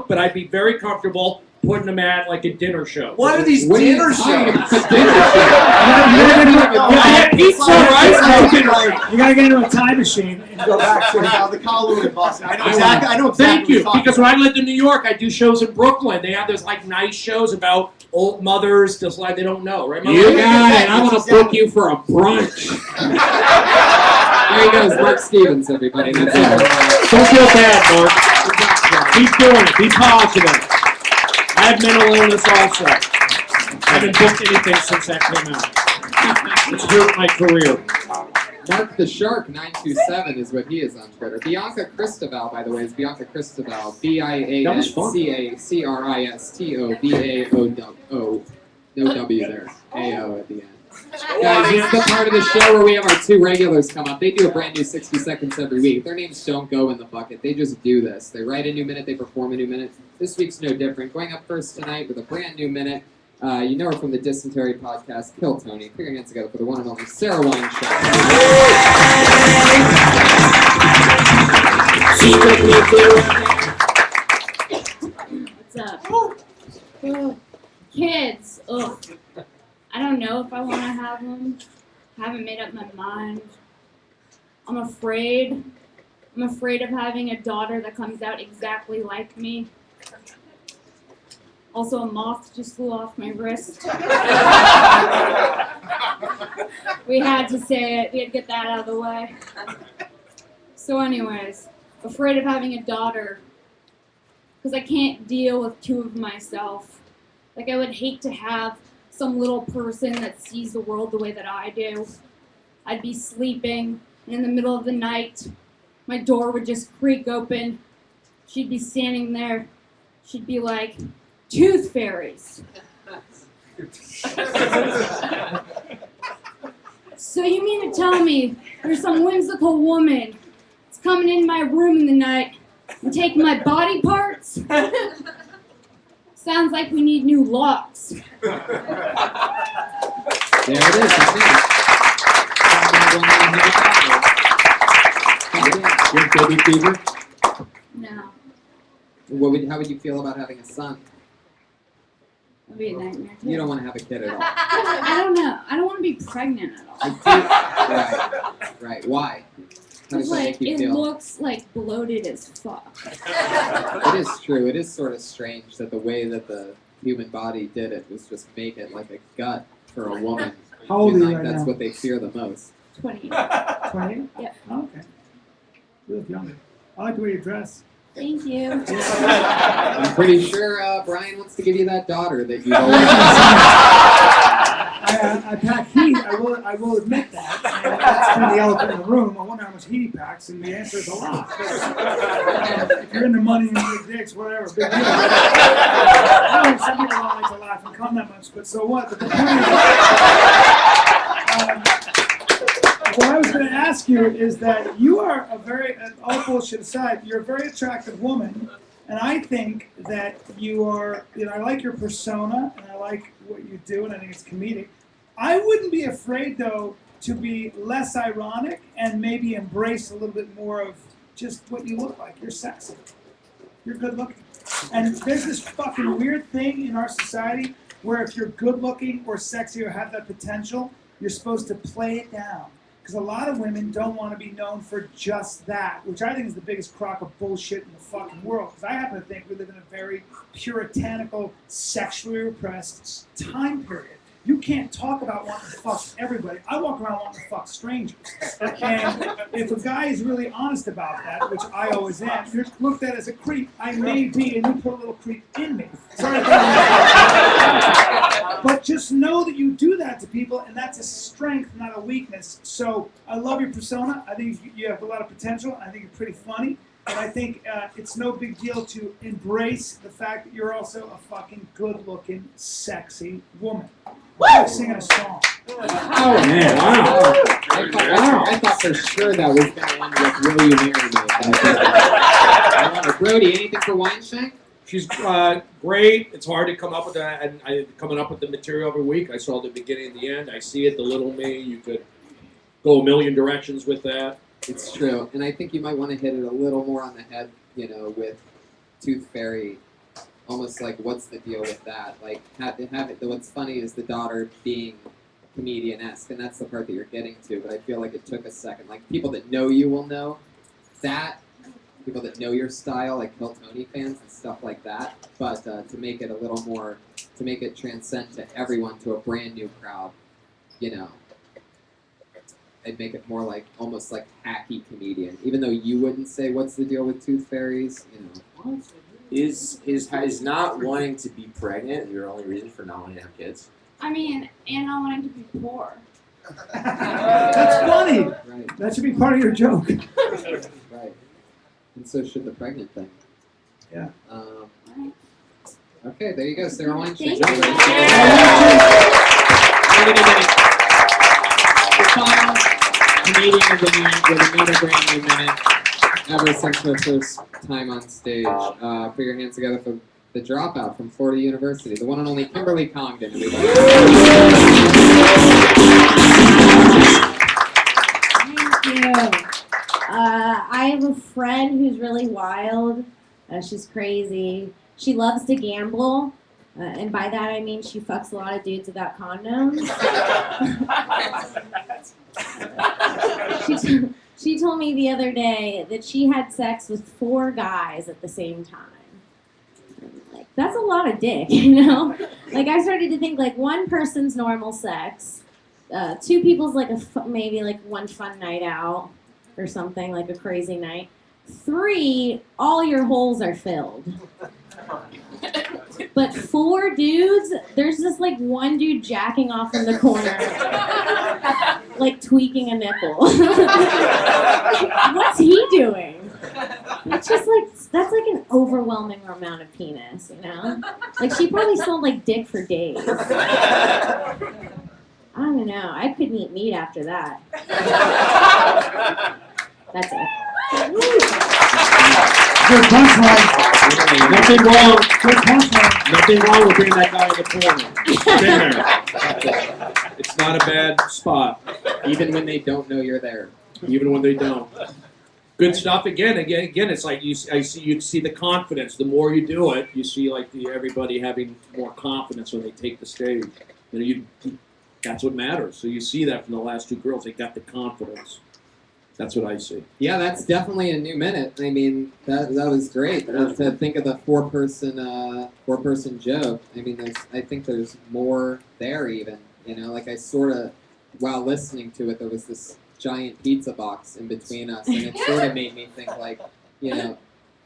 but I'd be very comfortable putting them at like a dinner show. What are these What are you dinner talking shows? about? Dinner I had pizza, right? You gotta get into a time machine and Go back to the Kowloon in Boston. I know exactly. Thank you. what you're Because when I lived in New York, I do shows in Brooklyn. They have those like nice shows about old mothers, just like they don't know, right? You got it. I want to book you for a brunch. There he goes, Mark Stevens, everybody. That's it. Don't feel bad, Mark. Keep doing it. Be positive. I have mental illness also. I haven't booked anything since that came out. It's hurt my career. Mark the Shark 927 is what he is on Twitter. Bianca Cristoval, by the way, is Bianca Cristoval. BIANCACRISTOVAOO. No W there. AO at the end. Guys, it's the part of the show where we have our two regulars come up. They do a brand new 60 seconds every week. Their names don't go in the bucket. They just do this. They write a new minute, they perform a new minute. This week's no different. Going up first tonight with a brand new minute. You know her from the Dysentery podcast, Kill Tony. Put your hands together for the one and only Sarah Weinstein. What's up? Oh, kids. Ugh. I don't know if I want to have them. Haven't made up my mind. I'm afraid. I'm afraid of having a daughter that comes out exactly like me. Also, a moth just flew off my wrist. We had to say it. We had to get that out of the way. So anyways, afraid of having a daughter because I can't deal with two of myself. Like, I would hate to have some little person that sees the world the way that I do. I'd be sleeping, and in the middle of the night, my door would just creak open. She'd be standing there. She'd be like, "Tooth fairies." So you mean to tell me there's some whimsical woman that's coming in my room in the night and taking my body parts? Sounds like we need new locks. There it is. You have baby fever? No, How would you feel about having a son? that'd be a nightmare too. You don't want to have a kid at all. I don't know. I don't want to be pregnant at all. Right. Why? How does It's that like, make you it feel? looks like bloated as fuck. It is true. It is sort of strange that the way that the human body did it was just make it like a gut for a woman. How old are you right That's now? what they fear the most. 28. 20? Yep. Oh, okay. You look younger. I like the way you dress. Thank you. I'm pretty sure Bryan wants to give you that daughter that you always I pack heat. I will admit that. And that's kind of the elephant in the room. I wonder how much heat he packs, and the answer is a lot. If you're into money and big dicks, whatever, big deal. I know some people don't like to laugh and come that much, but so what? But the point is, what I was going to ask you is that you are all bullshit aside, you're a very attractive woman, and I think that you are, I like your persona, and I like what you do, and I think it's comedic. I wouldn't be afraid, though, to be less ironic and maybe embrace a little bit more of just what you look like. You're sexy. You're good looking. And there's this fucking weird thing in our society where if you're good looking or sexy or have that potential, you're supposed to play it down. Because a lot of women don't want to be known for just that, which I think is the biggest crock of bullshit in the fucking world. Because I happen to think we live in a very puritanical, sexually repressed time period. You can't talk about wanting to fuck everybody. I walk around wanting to fuck strangers. And if a guy is really honest about that, which I always am, you're looked at as a creep. I may be, and you put a little creep in me. Sorry to but just know that you do that to people, and that's a strength, not a weakness. So I love your persona. I think you have a lot of potential. I think you're pretty funny. And I think it's no big deal to embrace the fact that you're also a fucking good-looking, sexy woman. Like singing a song. Oh, man, wow. I thought for sure that was going to end with Will You Marry Me? Brody, anything for Weinshank? She's great. It's hard to come up with that. And I'm coming up with the material every week. I saw the beginning and the end. I see it, the little me. You could go a million directions with that. It's true. And I think you might want to hit it a little more on the head, with Tooth Fairy. Almost like, what's the deal with that? Like, what's funny is the daughter being comedian-esque, and that's the part that you're getting to, but I feel like it took a second. Like, people that know you will know that. People that know your style, like Kill Tony fans and stuff like that. But to make it a little more, to make it transcend to everyone, to a brand new crowd, I'd make it more like, almost like hacky comedian. Even though you wouldn't say, what's the deal with Tooth Fairies? Is not wanting to be pregnant your only reason for not wanting to have kids? I mean, and not wanting to be poor. That's funny. Right. That should be part of your joke. Right. And so should the pregnant thing. Yeah. Okay, there you go, Sarah Weinshank. Final comedian of the night with another brand new minute ever since her first time on stage. Put your hands together for the dropout from Florida University, the one and only Kimberly Congdon. Everybody. Thank you. I have a friend who's really wild. She's crazy. She loves to gamble. And by that I mean she fucks a lot of dudes without condoms. She told me the other day that she had sex with 4 guys at the same time. Like, that's a lot of dick, you know? Like, I started to think, like, one person's normal sex, 2 people's, like, maybe, like, one fun night out or something, like a crazy night. 3, all your holes are filled. But 4 dudes, there's just, like, one dude jacking off in the corner, like, tweaking a nipple. What's he doing? It's just like, that's like an overwhelming amount of penis, you know? Like, she probably smelled like dick for days. I don't know. I couldn't eat meat after that. That's it. Good punchline. Nothing wrong. Good punchline. Nothing wrong with being that guy in the corner. It's not a bad spot. Even when they don't know you're there. Even when they don't. Good stuff. Again, it's like you see the confidence. The more you do it, you see like everybody having more confidence when they take the stage. That's what matters. So you see that from the last 2 girls. They got the confidence. That's what I see. Yeah, that's definitely a new minute. I mean, that was great. To think of the 4-person joke. I mean, I think there's more there even. You know, like I sort of, while listening to it, there was this giant pizza box in between us, and it sort of made me think like, you know,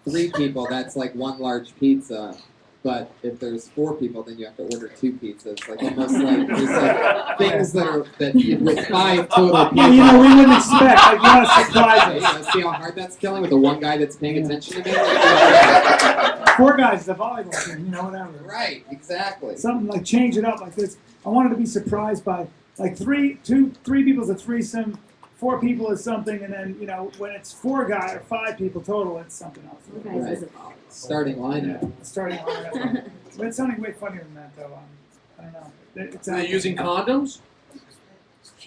3 people, that's like 1 large pizza. But if there's 4 people, then you have to order 2 pizzas. Like almost like there's like things that with 5 total people. You know, we wouldn't expect. Like, you want to surprise us. You know, see how hard that's killing with the 1 guy that's paying attention to me? 4 guys, the volleyball team, you know, whatever. Right, exactly. Something like change it up like this. I wanted to be surprised by like 3 people's a threesome, 4 people is something, and then, you know, when it's 4 guys or 5 people total, it's something else. Right. Starting lineup. Starting lineup. But it's sounding way funnier than that, though. I don't know. Are they using condoms?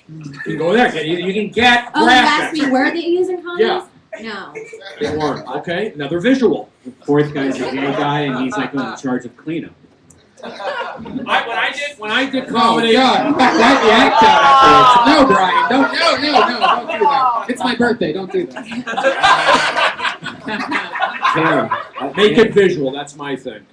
You can go there. You can get. Oh, you asked me, were they using condoms? Yeah. No. They weren't. Okay, another visual. The 4th guy's a gay guy, and he's like in charge of cleanup. When I did comedy. Oh God! Wipe the act out afterwards. No, Brian. Don't do that. It's my birthday. Don't do that. Make it visual. That's my thing.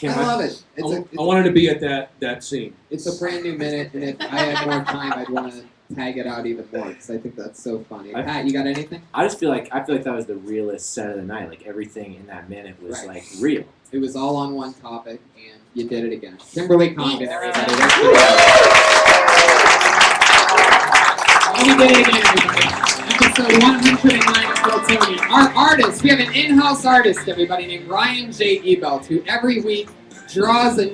I love it. I wanted to be at that scene. It's a brand new minute, and if I had more time, I'd want to tag it out even more because I think that's so funny. Pat, you got anything? I feel like that was the realest set of the night. Like everything in that minute was like real. It was all on one topic, and you did it again. Kimberly Condon, everybody. We did it again, everybody. Episode 109 of Phil Tony. Our artist, we have an in-house artist, everybody, named Ryan J. Ebelt, who every week draws a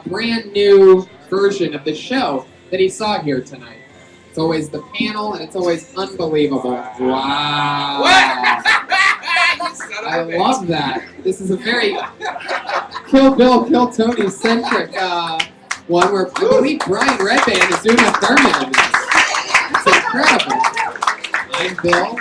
brand new version of the show that he saw here tonight. It's always the panel, and it's always unbelievable. Wow. What? I love that. This is a very Kill Bill, Kill Tony centric one where I believe Brian Redband is doing a Thurman in this. It's incredible. I'm Bill.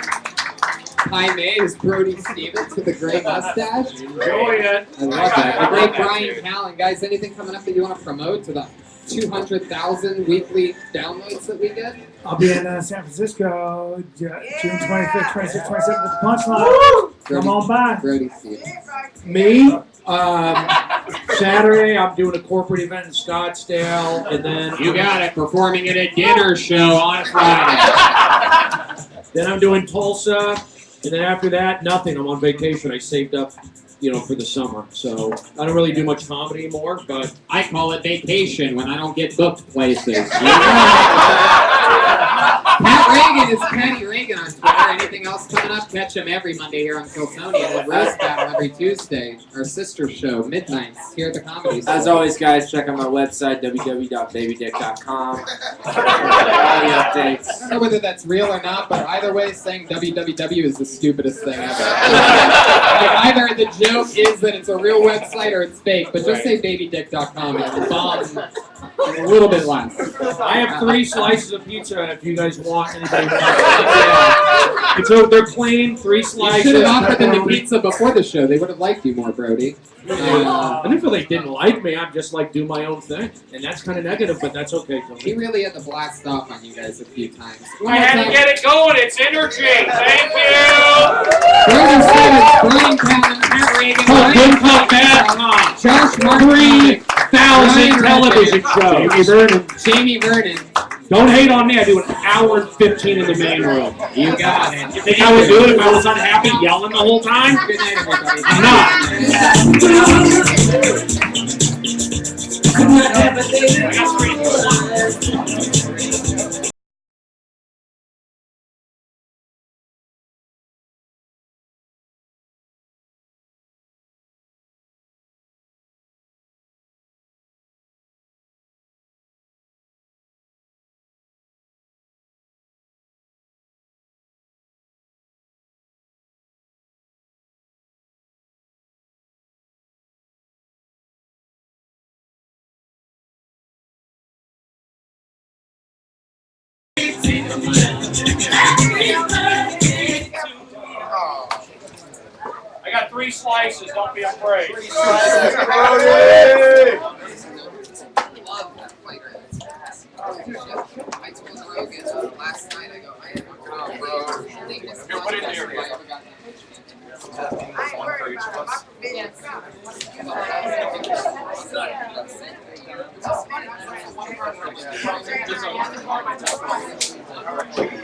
Hi May is Brody Stevens with a gray mustache. Enjoy it. I love that. The great Bryan Callen. Guys, anything coming up that you want to promote to the 200,000 weekly downloads that we get? I'll be in San Francisco June 25th, 26th, 27th with the Punchline. Come on by. Brody Stevens. Me, Saturday, I'm doing a corporate event in Scottsdale, and then You got it. Performing at a dinner show on Friday. Then I'm doing Tulsa, and then after that, nothing. I'm on vacation. I saved up, for the summer. So I don't really do much comedy anymore, but I call it vacation when I don't get booked places. Pat Reagan is Patty Reagan on Twitter. Anything else coming up? Catch him every Monday here on Kiltony, and the Roast Battle every Tuesday. Our sister show, midnights, here at the Comedy Store. As always, guys, check out my website, www.babydick.com. All the updates. I don't know whether that's real or not, but either way, saying www is the stupidest thing ever. Like, either the joke is that it's a real website or it's fake, but just say babydick.com and the bomb a little bit less. I have 3 slices of pizza if you guys want. Anybody wants? And so they're clean, 3 slices. You should have offered them the pizza before the show. They would have liked you more, Brody. I didn't feel they didn't like me. I'm just like do my own thing, and that's kind of negative, but that's okay for He me. really had to blast off on you guys a few times. I had to get it going. It's energy. Thank you. Brody Stevens, Bryan Callen, Matt Reagan, Oh, good cop, bad cop. Josh Martin, 3,000 television shows. Jamie Vernon. Don't hate on me. I do an hour and 15 in the main room. You got it. You think I would do it if I was unhappy, yelling the whole time? Good night, everybody. I'm not. I got 3 slices. Don't be afraid. I told Rogan last night, I go, I am a bro. I think this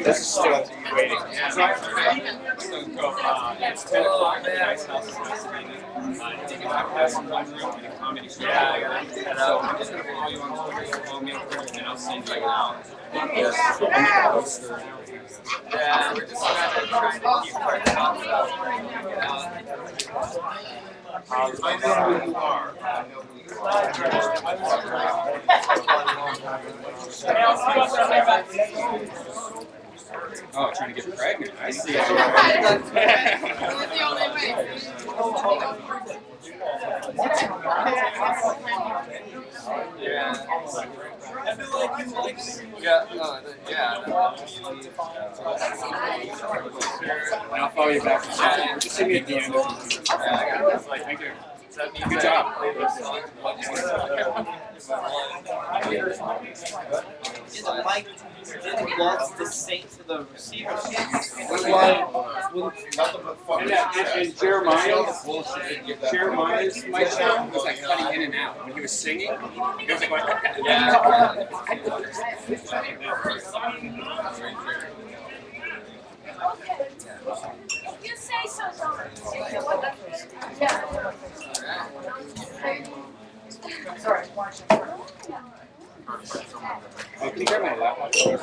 This is still waiting. It's 10 o'clock. The nice house is nice to meet you. Yeah, I got it. So I'm just going to follow you on Twitter. So follow me on Twitter, and I'll send you out. Yes. Yeah, we're just trying to keep our thoughts up. I know who you are. I know who you are. Oh, trying to get pregnant. I see it. That's the only way. Yeah. And I'll follow you back to chat. Just send me a DM. Yeah, I got it. Thank you. Good job. Didn't wants to sync to the receiver. And Jeremiah's mic sound was like cutting in and out. When he was singing, it was like, yeah. You say so, Sorry. Oh, can you grab my laptop? Sure.